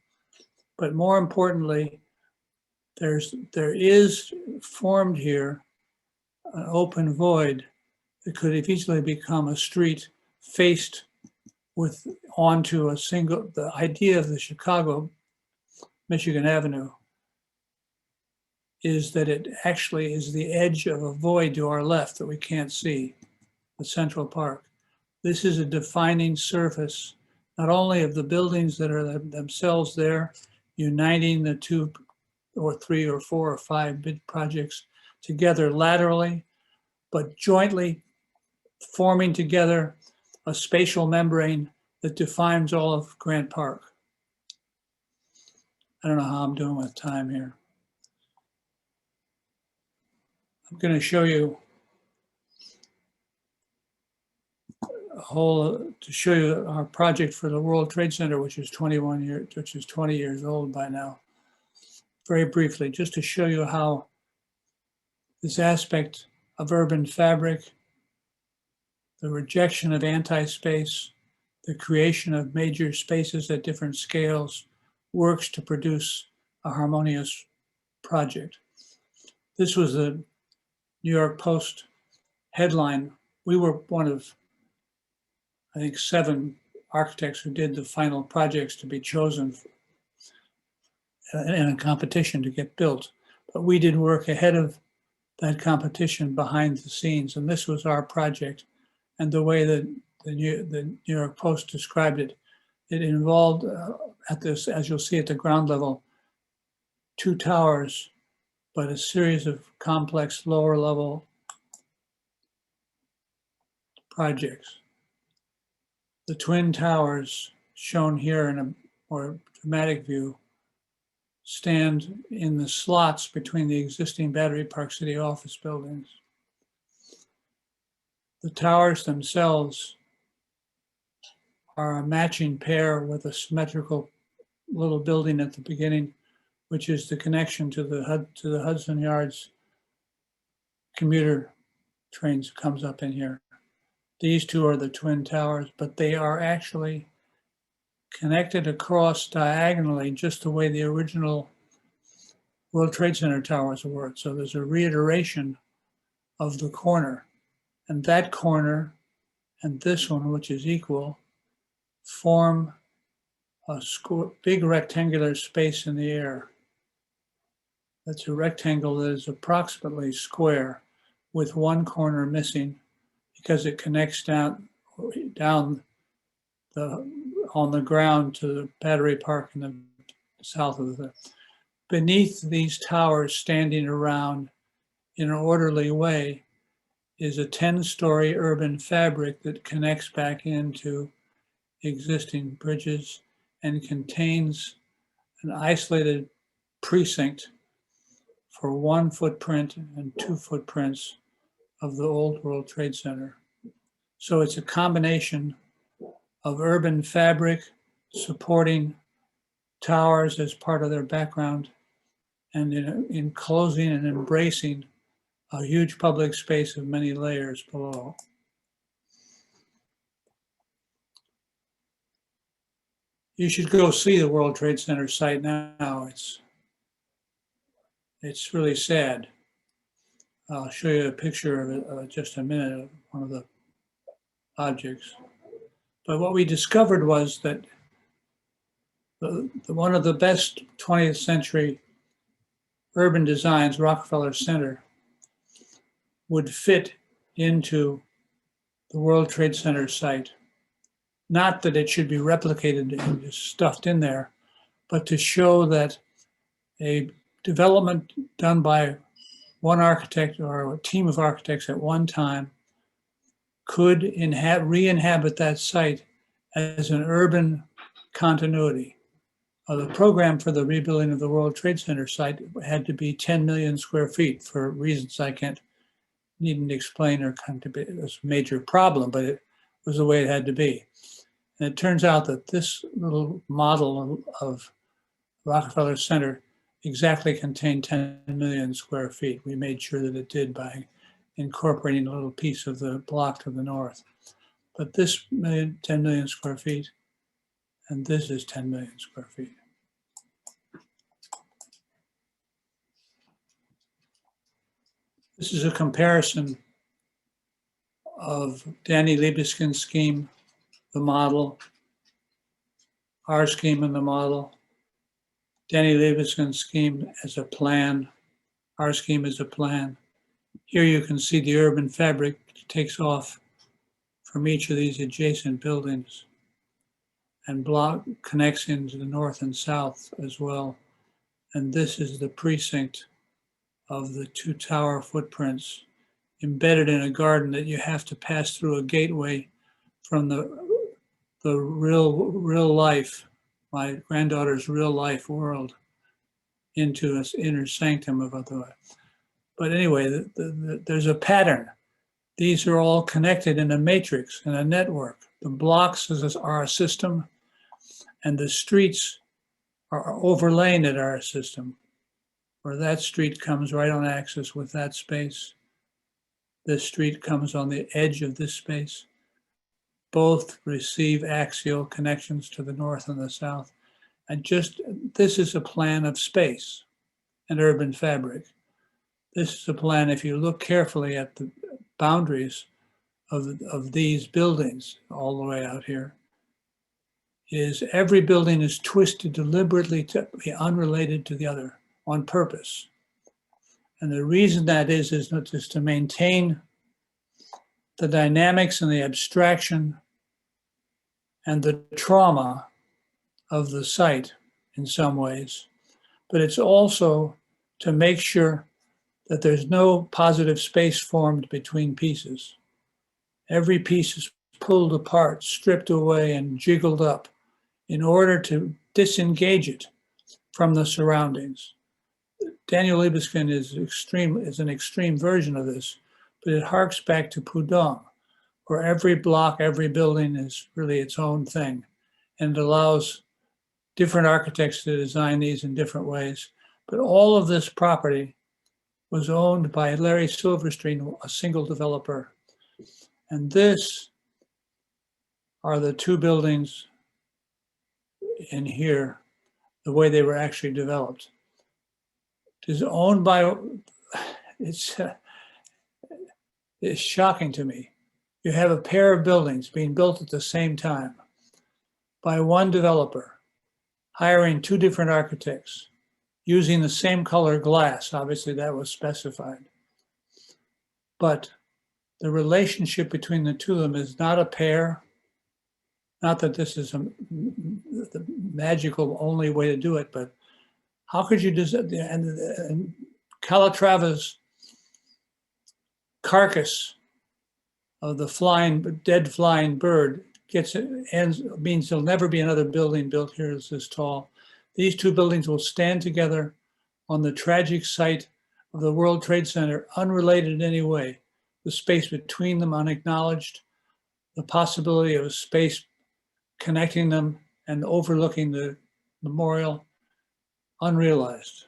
But more importantly, there is formed here an open void that could have easily become a street faced with onto a single, the idea of the Chicago Michigan Avenue is that it actually is the edge of a void to our left that we can't see, the Central Park. This is a defining surface, not only of the buildings that are themselves there, uniting the 2 or 3 or 4 or 5 big projects together laterally, but jointly forming together a spatial membrane that defines all of Grant Park. I don't know how I'm doing with time here. I'm going to show you to show you our project for the World Trade Center, which is 20 years old by now. Very briefly, just to show you how this aspect of urban fabric, the rejection of anti-space, the creation of major spaces at different scales works to produce a harmonious project. This was the New York Post headline. We were one of, I think, 7 architects who did the final projects to be chosen in a competition to get built. But we did work ahead of that competition behind the scenes. And this was our project. And the way that the New York Post described it, it involved at this, as you'll see at the ground level, 2 towers, but a series of complex lower level projects. The twin towers shown here in a more dramatic view stand in the slots between the existing Battery Park City office buildings. The towers themselves are a matching pair with a symmetrical little building at the beginning, which is the connection to the Hudson Yards commuter trains comes up in here. These 2 are the twin towers, but they are actually connected across diagonally just the way the original World Trade Center towers were. So there's a reiteration of the corner. And that corner and this one, which is equal, form a big rectangular space in the air. That's a rectangle that is approximately square with one corner missing because it connects down on the ground to the Battery Park in the south of the. Beneath these towers standing around in an orderly way is a 10-story urban fabric that connects back into existing bridges and contains an isolated precinct for 1 footprint and 2 footprints of the old World Trade Center. So it's a combination of urban fabric supporting towers as part of their background and enclosing and embracing a huge public space of many layers below. You should go see the World Trade Center site now. It's really sad. I'll show you a picture of it just a minute of one of the objects. But what we discovered was that one of the best 20th century urban designs, Rockefeller Center, would fit into the World Trade Center site. Not that it should be replicated and just stuffed in there, but to show that a development done by one architect or a team of architects at one time could re-inhabit that site as an urban continuity. The program for the rebuilding of the World Trade Center site had to be 10 million square feet for reasons I needn't explain or come to be. It was a major problem, but it was the way it had to be. And it turns out that this little model of Rockefeller Center exactly contained 10 million square feet. We made sure that it did by incorporating a little piece of the block to the north. But this 10 million square feet, and this is 10 million square feet. This is a comparison of Danny Libeskind's scheme, the model, our scheme and the model, Danny Libeskind's scheme as a plan, our scheme as a plan. Here you can see the urban fabric takes off from each of these adjacent buildings and connects into the north and south as well. And this is the precinct of the two tower footprints embedded in a garden that you have to pass through a gateway from the real life, my granddaughter's real life world, into an inner sanctum of other. But anyway, there's a pattern. These are all connected in a matrix, in a network. The blocks are a system, and the streets are overlain at our system, where that street comes right on axis with that space. This street comes on the edge of this space. Both receive axial connections to the north and the south. And this is a plan of space and urban fabric. This is a plan, if you look carefully at the boundaries of these buildings all the way out here, is every building is twisted deliberately to be unrelated to the other on purpose. And the reason that is not just to maintain the dynamics and the abstraction and the trauma of the site in some ways, but it's also to make sure that there's no positive space formed between pieces. Every piece is pulled apart, stripped away, and jiggled up in order to disengage it from the surroundings. Daniel Libeskind is an extreme version of this, but it harks back to Proudhon, where every block, every building is really its own thing, and it allows different architects to design these in different ways. But all of this property was owned by Larry Silverstein, a single developer. And this are the two buildings in here, the way they were actually developed. It is owned by, it's shocking to me. You have a pair of buildings being built at the same time by one developer, hiring two different architects, using the same color glass. Obviously that was specified. But the relationship between the two of them is not a pair. Not that this is the magical only way to do it, but how could you design, and Calatrava's carcass of the dead flying bird means there'll never be another building built here that's this tall. These two buildings will stand together on the tragic site of the World Trade Center, unrelated in any way. The space between them unacknowledged, the possibility of a space connecting them and overlooking the memorial, unrealized.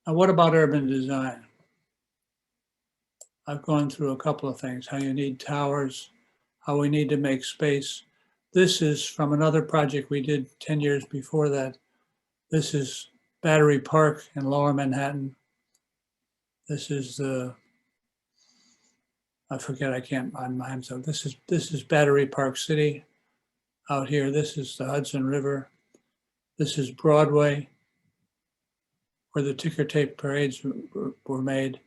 Now, what about urban design? I've gone through a couple of things, how you need towers, how we need to make space. This is from another project we did 10 years before that. This is Battery Park in Lower Manhattan. This is I forget, I can't, I'm so, this is Battery Park City out here. This is the Hudson River. This is Broadway, where the ticker tape parades were made.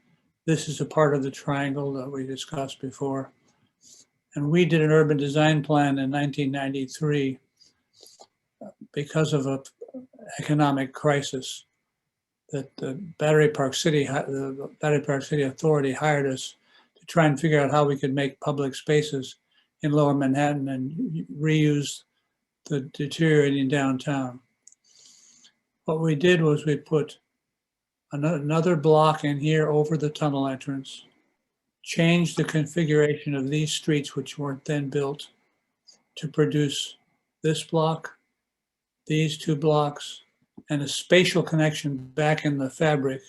This is a part of the triangle that we discussed before. And we did an urban design plan in 1993 because of an economic crisis that the Battery Park City Authority hired us to try and figure out how we could make public spaces in Lower Manhattan and reuse the deteriorating downtown. What we did was we put another block in here over the tunnel entrance, changed the configuration of these streets, which weren't then built, to produce this block, these two blocks, and a spatial connection back in the fabric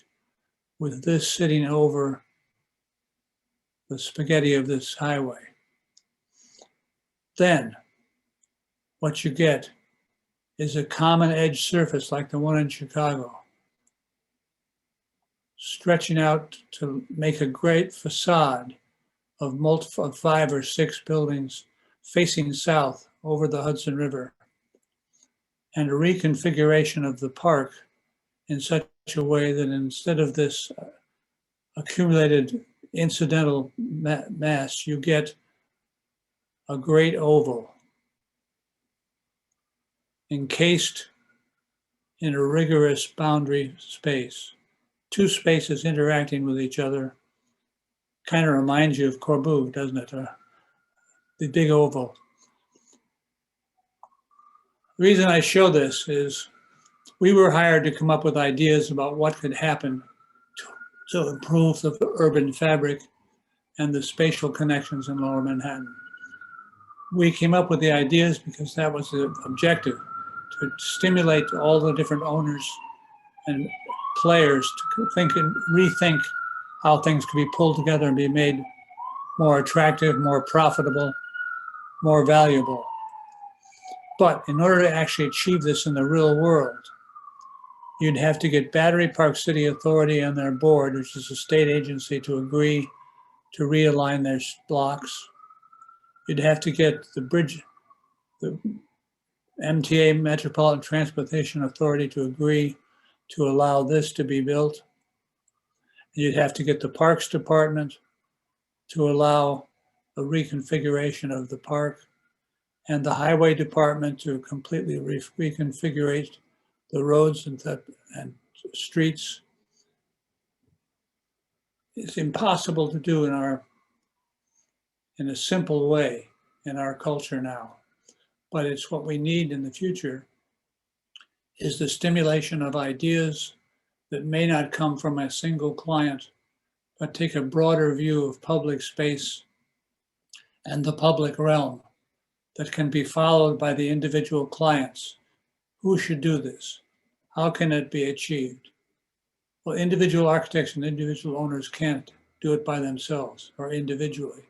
with this sitting over the spaghetti of this highway. Then what you get is a common edge surface like the one in Chicago, stretching out to make a great facade of 5 or 6 buildings facing south over the Hudson River, and a reconfiguration of the park in such a way that instead of this accumulated incidental mass, you get a great oval encased in a rigorous boundary space. 2 spaces interacting with each other. Kind of reminds you of Corbu, doesn't it? The big oval. The reason I show this is we were hired to come up with ideas about what could happen to improve the urban fabric and the spatial connections in Lower Manhattan. We came up with the ideas because that was the objective, to stimulate all the different owners and players to think and rethink how things could be pulled together and be made more attractive, more profitable, more valuable. But in order to actually achieve this in the real world, you'd have to get Battery Park City Authority and their board, which is a state agency, to agree to realign their blocks. You'd have to get the MTA, Metropolitan Transportation Authority, to agree to allow this to be built. You'd have to get the Parks Department to allow a reconfiguration of the park, and the Highway Department to completely reconfigure the roads and streets. It's impossible to do in a simple way in our culture now, but it's what we need in the future, is the stimulation of ideas that may not come from a single client, but take a broader view of public space and the public realm that can be followed by the individual clients. Who should do this? How can it be achieved? Well, individual architects and individual owners can't do it by themselves or individually.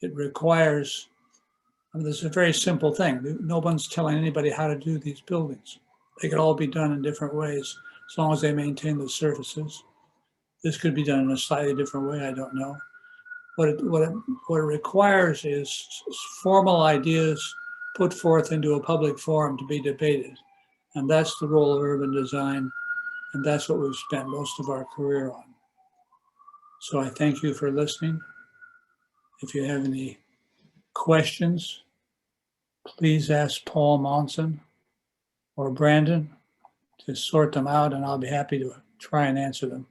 It requires, this is a very simple thing. No one's telling anybody how to do these buildings. They could all be done in different ways as long as they maintain the surfaces. This could be done in a slightly different way, I don't know. What it requires is formal ideas put forth into a public forum to be debated. And that's the role of urban design. And that's what we've spent most of our career on. So I thank you for listening. If you have any questions, please ask Paul Monson or Brandon to sort them out, and I'll be happy to try and answer them.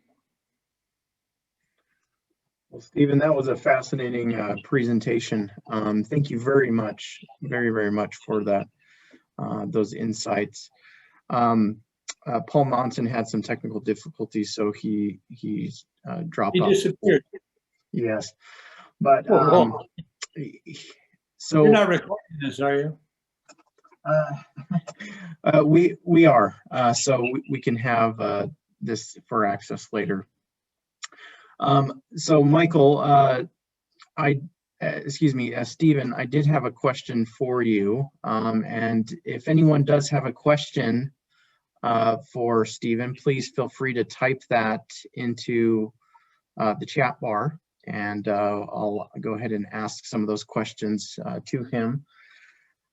Well, Steven, that was a fascinating presentation. Thank you very much, very much for that, those insights. Paul Monson had some technical difficulties, so he's dropped off. He disappeared. Yes, but so you're not recording this, are you? We are, so we can have this for access later. So Michael, I Stephen, I did have a question for you. And if anyone does have a question for Steven, please feel free to type that into the chat bar, and I'll go ahead and ask some of those questions to him.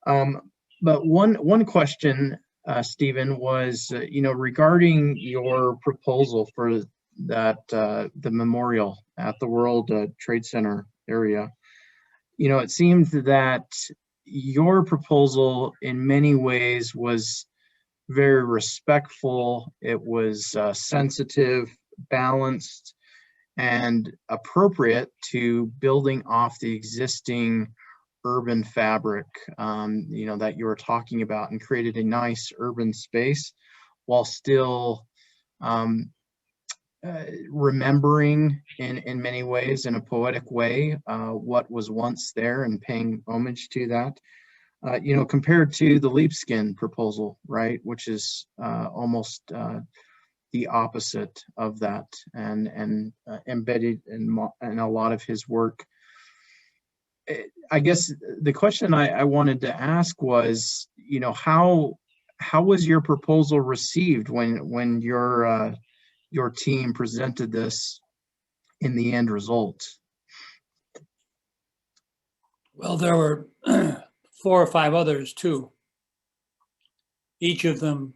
But one question, Steven, was regarding your proposal for that the memorial at the World Trade Center area. It seemed that your proposal in many ways was very respectful. It was sensitive, balanced, and appropriate to building off the existing urban fabric, that you were talking about, and created a nice urban space while still remembering in many ways, in a poetic way, what was once there and paying homage to that. Compared to the Leapskin proposal, right, which is almost the opposite of that, and embedded in a lot of his work. I guess the question I wanted to ask was, how was your proposal received when your team presented this in the end result? Well, there were 4 or 5 others too. Each of them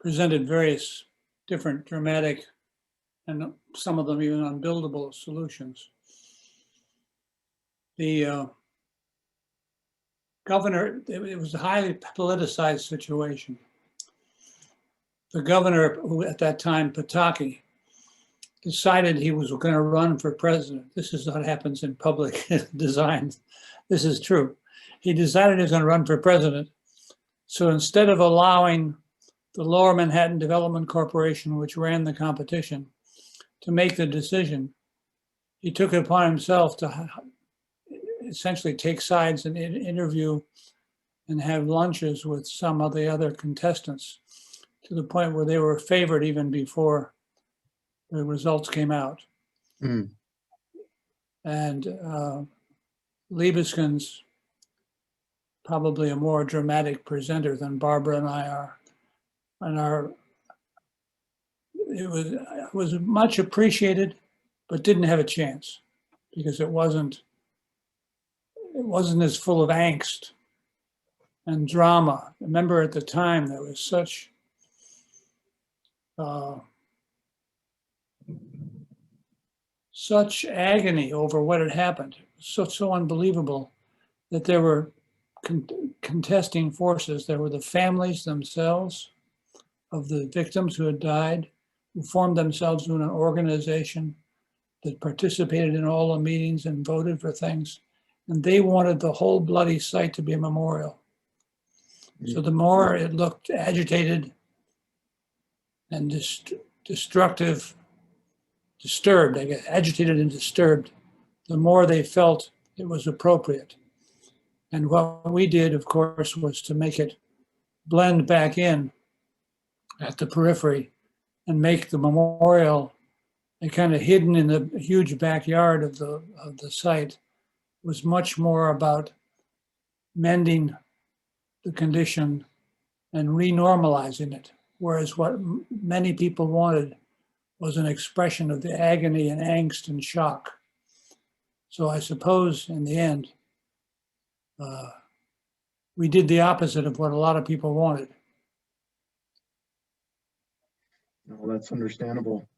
presented various different dramatic and some of them even unbuildable solutions. The governor, it was a highly politicized situation. The governor, who at that time, Pataki, decided he was going to run for president. This is what happens in public design. This is true. He decided he was going to run for president. So instead of allowing the Lower Manhattan Development Corporation, which ran the competition, to make the decision, he took it upon himself to essentially take sides and interview and have lunches with some of the other contestants, to the point where they were favored even before the results came out. Mm. And Liebeskin's probably a more dramatic presenter than Barbara and I are. And it was much appreciated, but didn't have a chance because it wasn't as full of angst and drama. Remember, at the time there was such agony over what had happened, so unbelievable, that there were contesting forces. There were the families themselves of the victims who had died, who formed themselves in an organization that participated in all the meetings and voted for things. And they wanted the whole bloody site to be a memorial. So the more it looked agitated and disturbed, I guess, agitated and disturbed, the more they felt it was appropriate. And what we did, of course, was to make it blend back in at the periphery and make the memorial a kind of hidden in the huge backyard of the site. It was much more about mending the condition and renormalizing it, whereas what many people wanted was an expression of the agony and angst and shock. So I suppose in the end, we did the opposite of what a lot of people wanted. Well, that's understandable.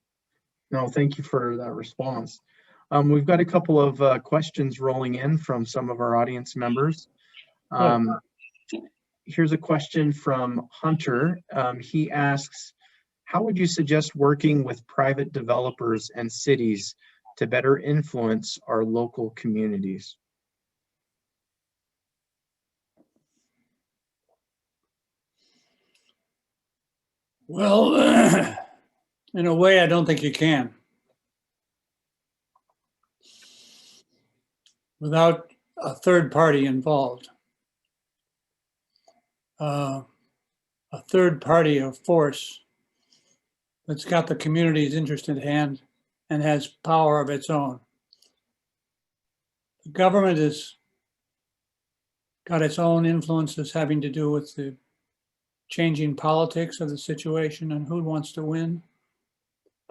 No, thank you for that response. We've got a couple of questions rolling in from some of our audience members. Here's a question from Hunter. He asks, how would you suggest working with private developers and cities to better influence our local communities? Well, in a way, I don't think you can. Without a third party involved. A third party of force that's got the community's interest at hand and has power of its own. The government has got its own influences having to do with the changing politics of the situation and who wants to win.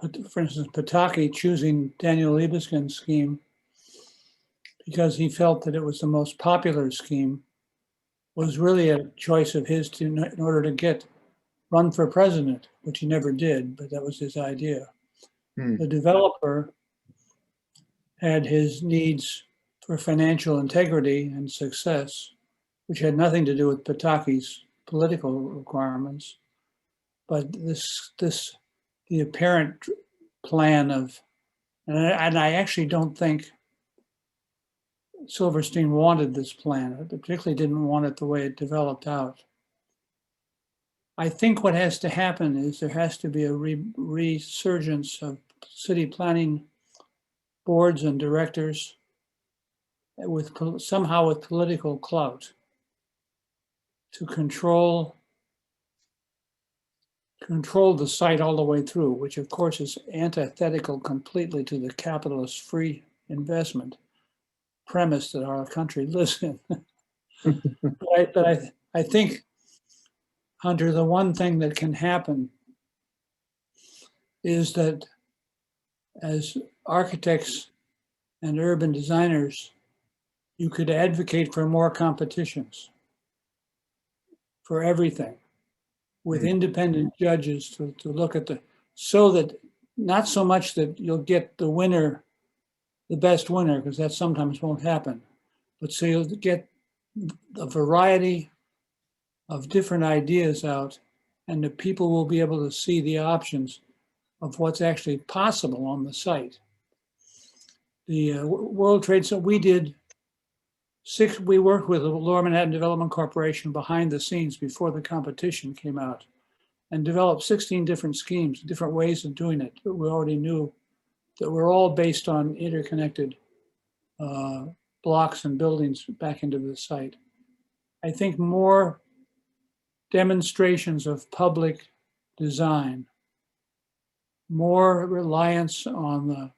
But for instance, Pataki choosing Daniel Libeskind's scheme because he felt that it was the most popular scheme was really a choice of his to, in order to run for president, which he never did, but that was his idea. The developer had his needs for financial integrity and success, which had nothing to do with Pataki's political requirements. But the apparent plan of, and I actually don't think Silverstein wanted this plan. I particularly didn't want it the way it developed out. I think what has to happen is there has to be a resurgence of city planning boards and directors with somehow with political clout to control the site all the way through, which of course is antithetical completely to the capitalist free investment premise that our country lives in. but I think, Hunter, the one thing that can happen is that as architects and urban designers, you could advocate for more competitions for everything with independent judges to look at so that not so much that you'll get the winner, the best winner, because that sometimes won't happen, but so you'll get a variety of different ideas out, and the people will be able to see the options of what's actually possible on the site. The World Trade Center, we worked with the Lower Manhattan Development Corporation behind the scenes before the competition came out and developed 16 different schemes, different ways of doing it that we already knew that were all based on interconnected blocks and buildings back into the site. I think more demonstrations of public design, more reliance on the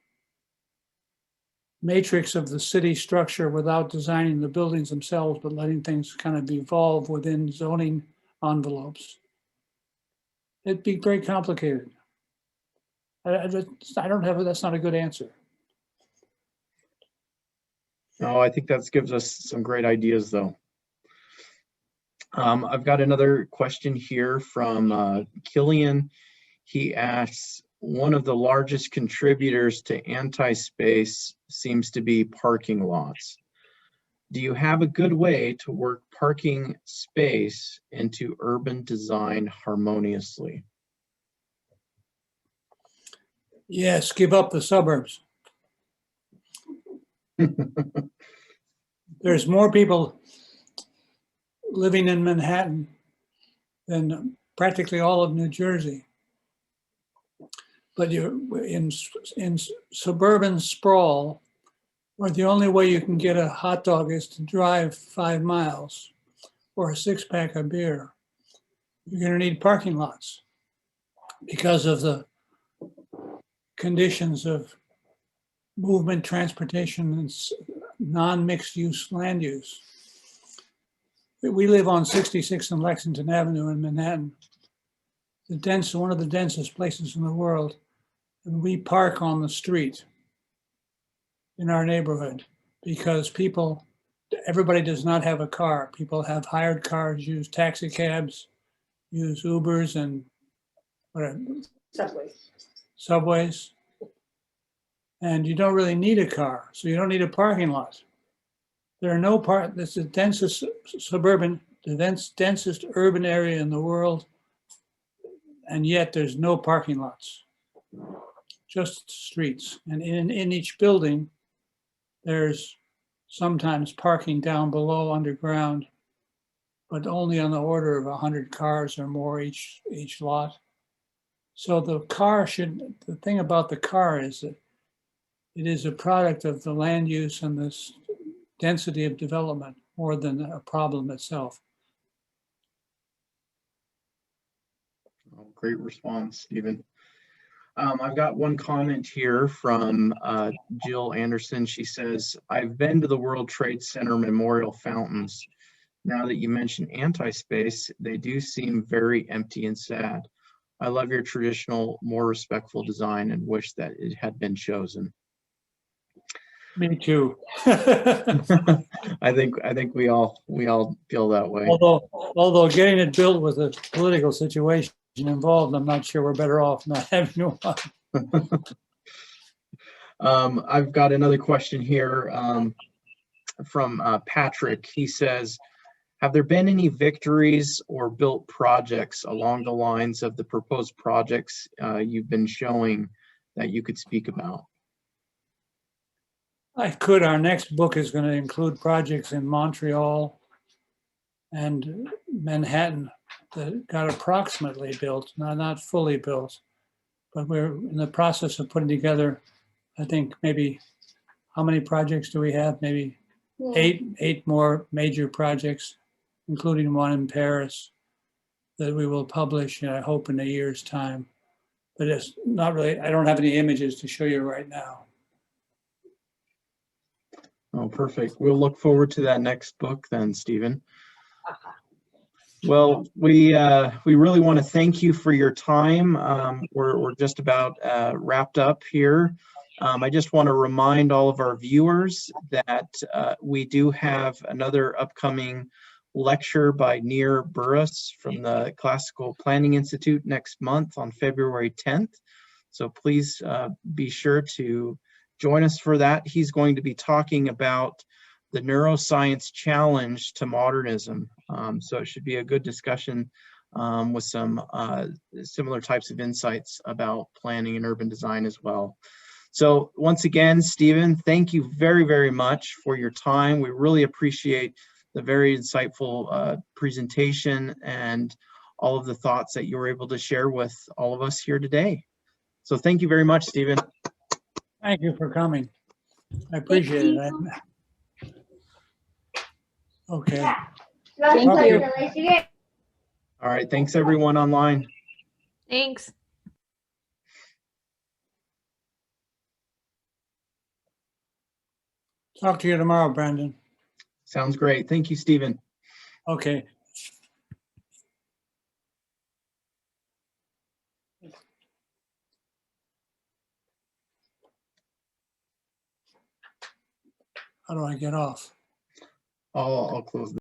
matrix of the city structure without designing the buildings themselves, but letting things kind of evolve within zoning envelopes. It'd be very complicated. I don't have, that's not a good answer. No, I think that gives us some great ideas though. I've got another question here from Killian. He asks, one of the largest contributors to anti-space seems to be parking lots. Do you have a good way to work parking space into urban design harmoniously? Yes, give up the suburbs. There's more people living in Manhattan than practically all of New Jersey. But you're in suburban sprawl, where the only way you can get a hot dog is to drive 5 miles or a 6-pack of beer. You're going to need parking lots because of the conditions of movement, transportation, and non-mixed use land use. We live on 66th and Lexington Avenue in Manhattan, one of the densest places in the world. And we park on the street in our neighborhood because everybody does not have a car. People have hired cars, use taxi cabs, use Ubers and subways. And you don't really need a car, so you don't need a parking lot. There are no this is the densest densest urban area in the world, and yet there's no parking lots, just streets. And in each building, there's sometimes parking down below underground, but only on the order of 100 cars or more each lot. So the thing about the car is that it is a product of the land use and this density of development more than a problem itself. Oh, great response, Steven. I've got one comment here from Jill Anderson. She says, I've been to the World Trade Center memorial fountains. Now that you mention anti-space, they do seem very empty and sad. I love your traditional, more respectful design and wish that it had been chosen. Me too. I think we all feel that way. Although getting it built with a political situation involved, I'm not sure we're better off not having one. I've got another question here from Patrick. He says, have there been any victories or built projects along the lines of the proposed projects you've been showing that you could speak about? I could. Our next book is going to include projects in Montreal and Manhattan that got approximately built, not fully built, but we're in the process of putting together, I think maybe, how many projects do we have? Maybe eight more major projects, including one in Paris that we will publish, I hope, in a year's time. But it's not really, I don't have any images to show you right now. Oh, perfect. We'll look forward to that next book then, Steven. Well, we really want to thank you for your time. We're just about wrapped up here. I just want to remind all of our viewers that we do have another upcoming lecture by Nir Burris from the Classical Planning Institute next month on February 10th. So please be sure to join us for that. He's going to be talking about the neuroscience challenge to modernism. So it should be a good discussion with some similar types of insights about planning and urban design as well. So once again, Steven, thank you very, very much for your time. We really appreciate the very insightful presentation and all of the thoughts that you were able to share with all of us here today. So thank you very much, Steven. Thank you for coming. I appreciate it. Okay. Thank you. All right, thanks everyone online. Thanks. Talk to you tomorrow, Brandon. Sounds great. Thank you, Steven. Okay. How do I get off? I'll close.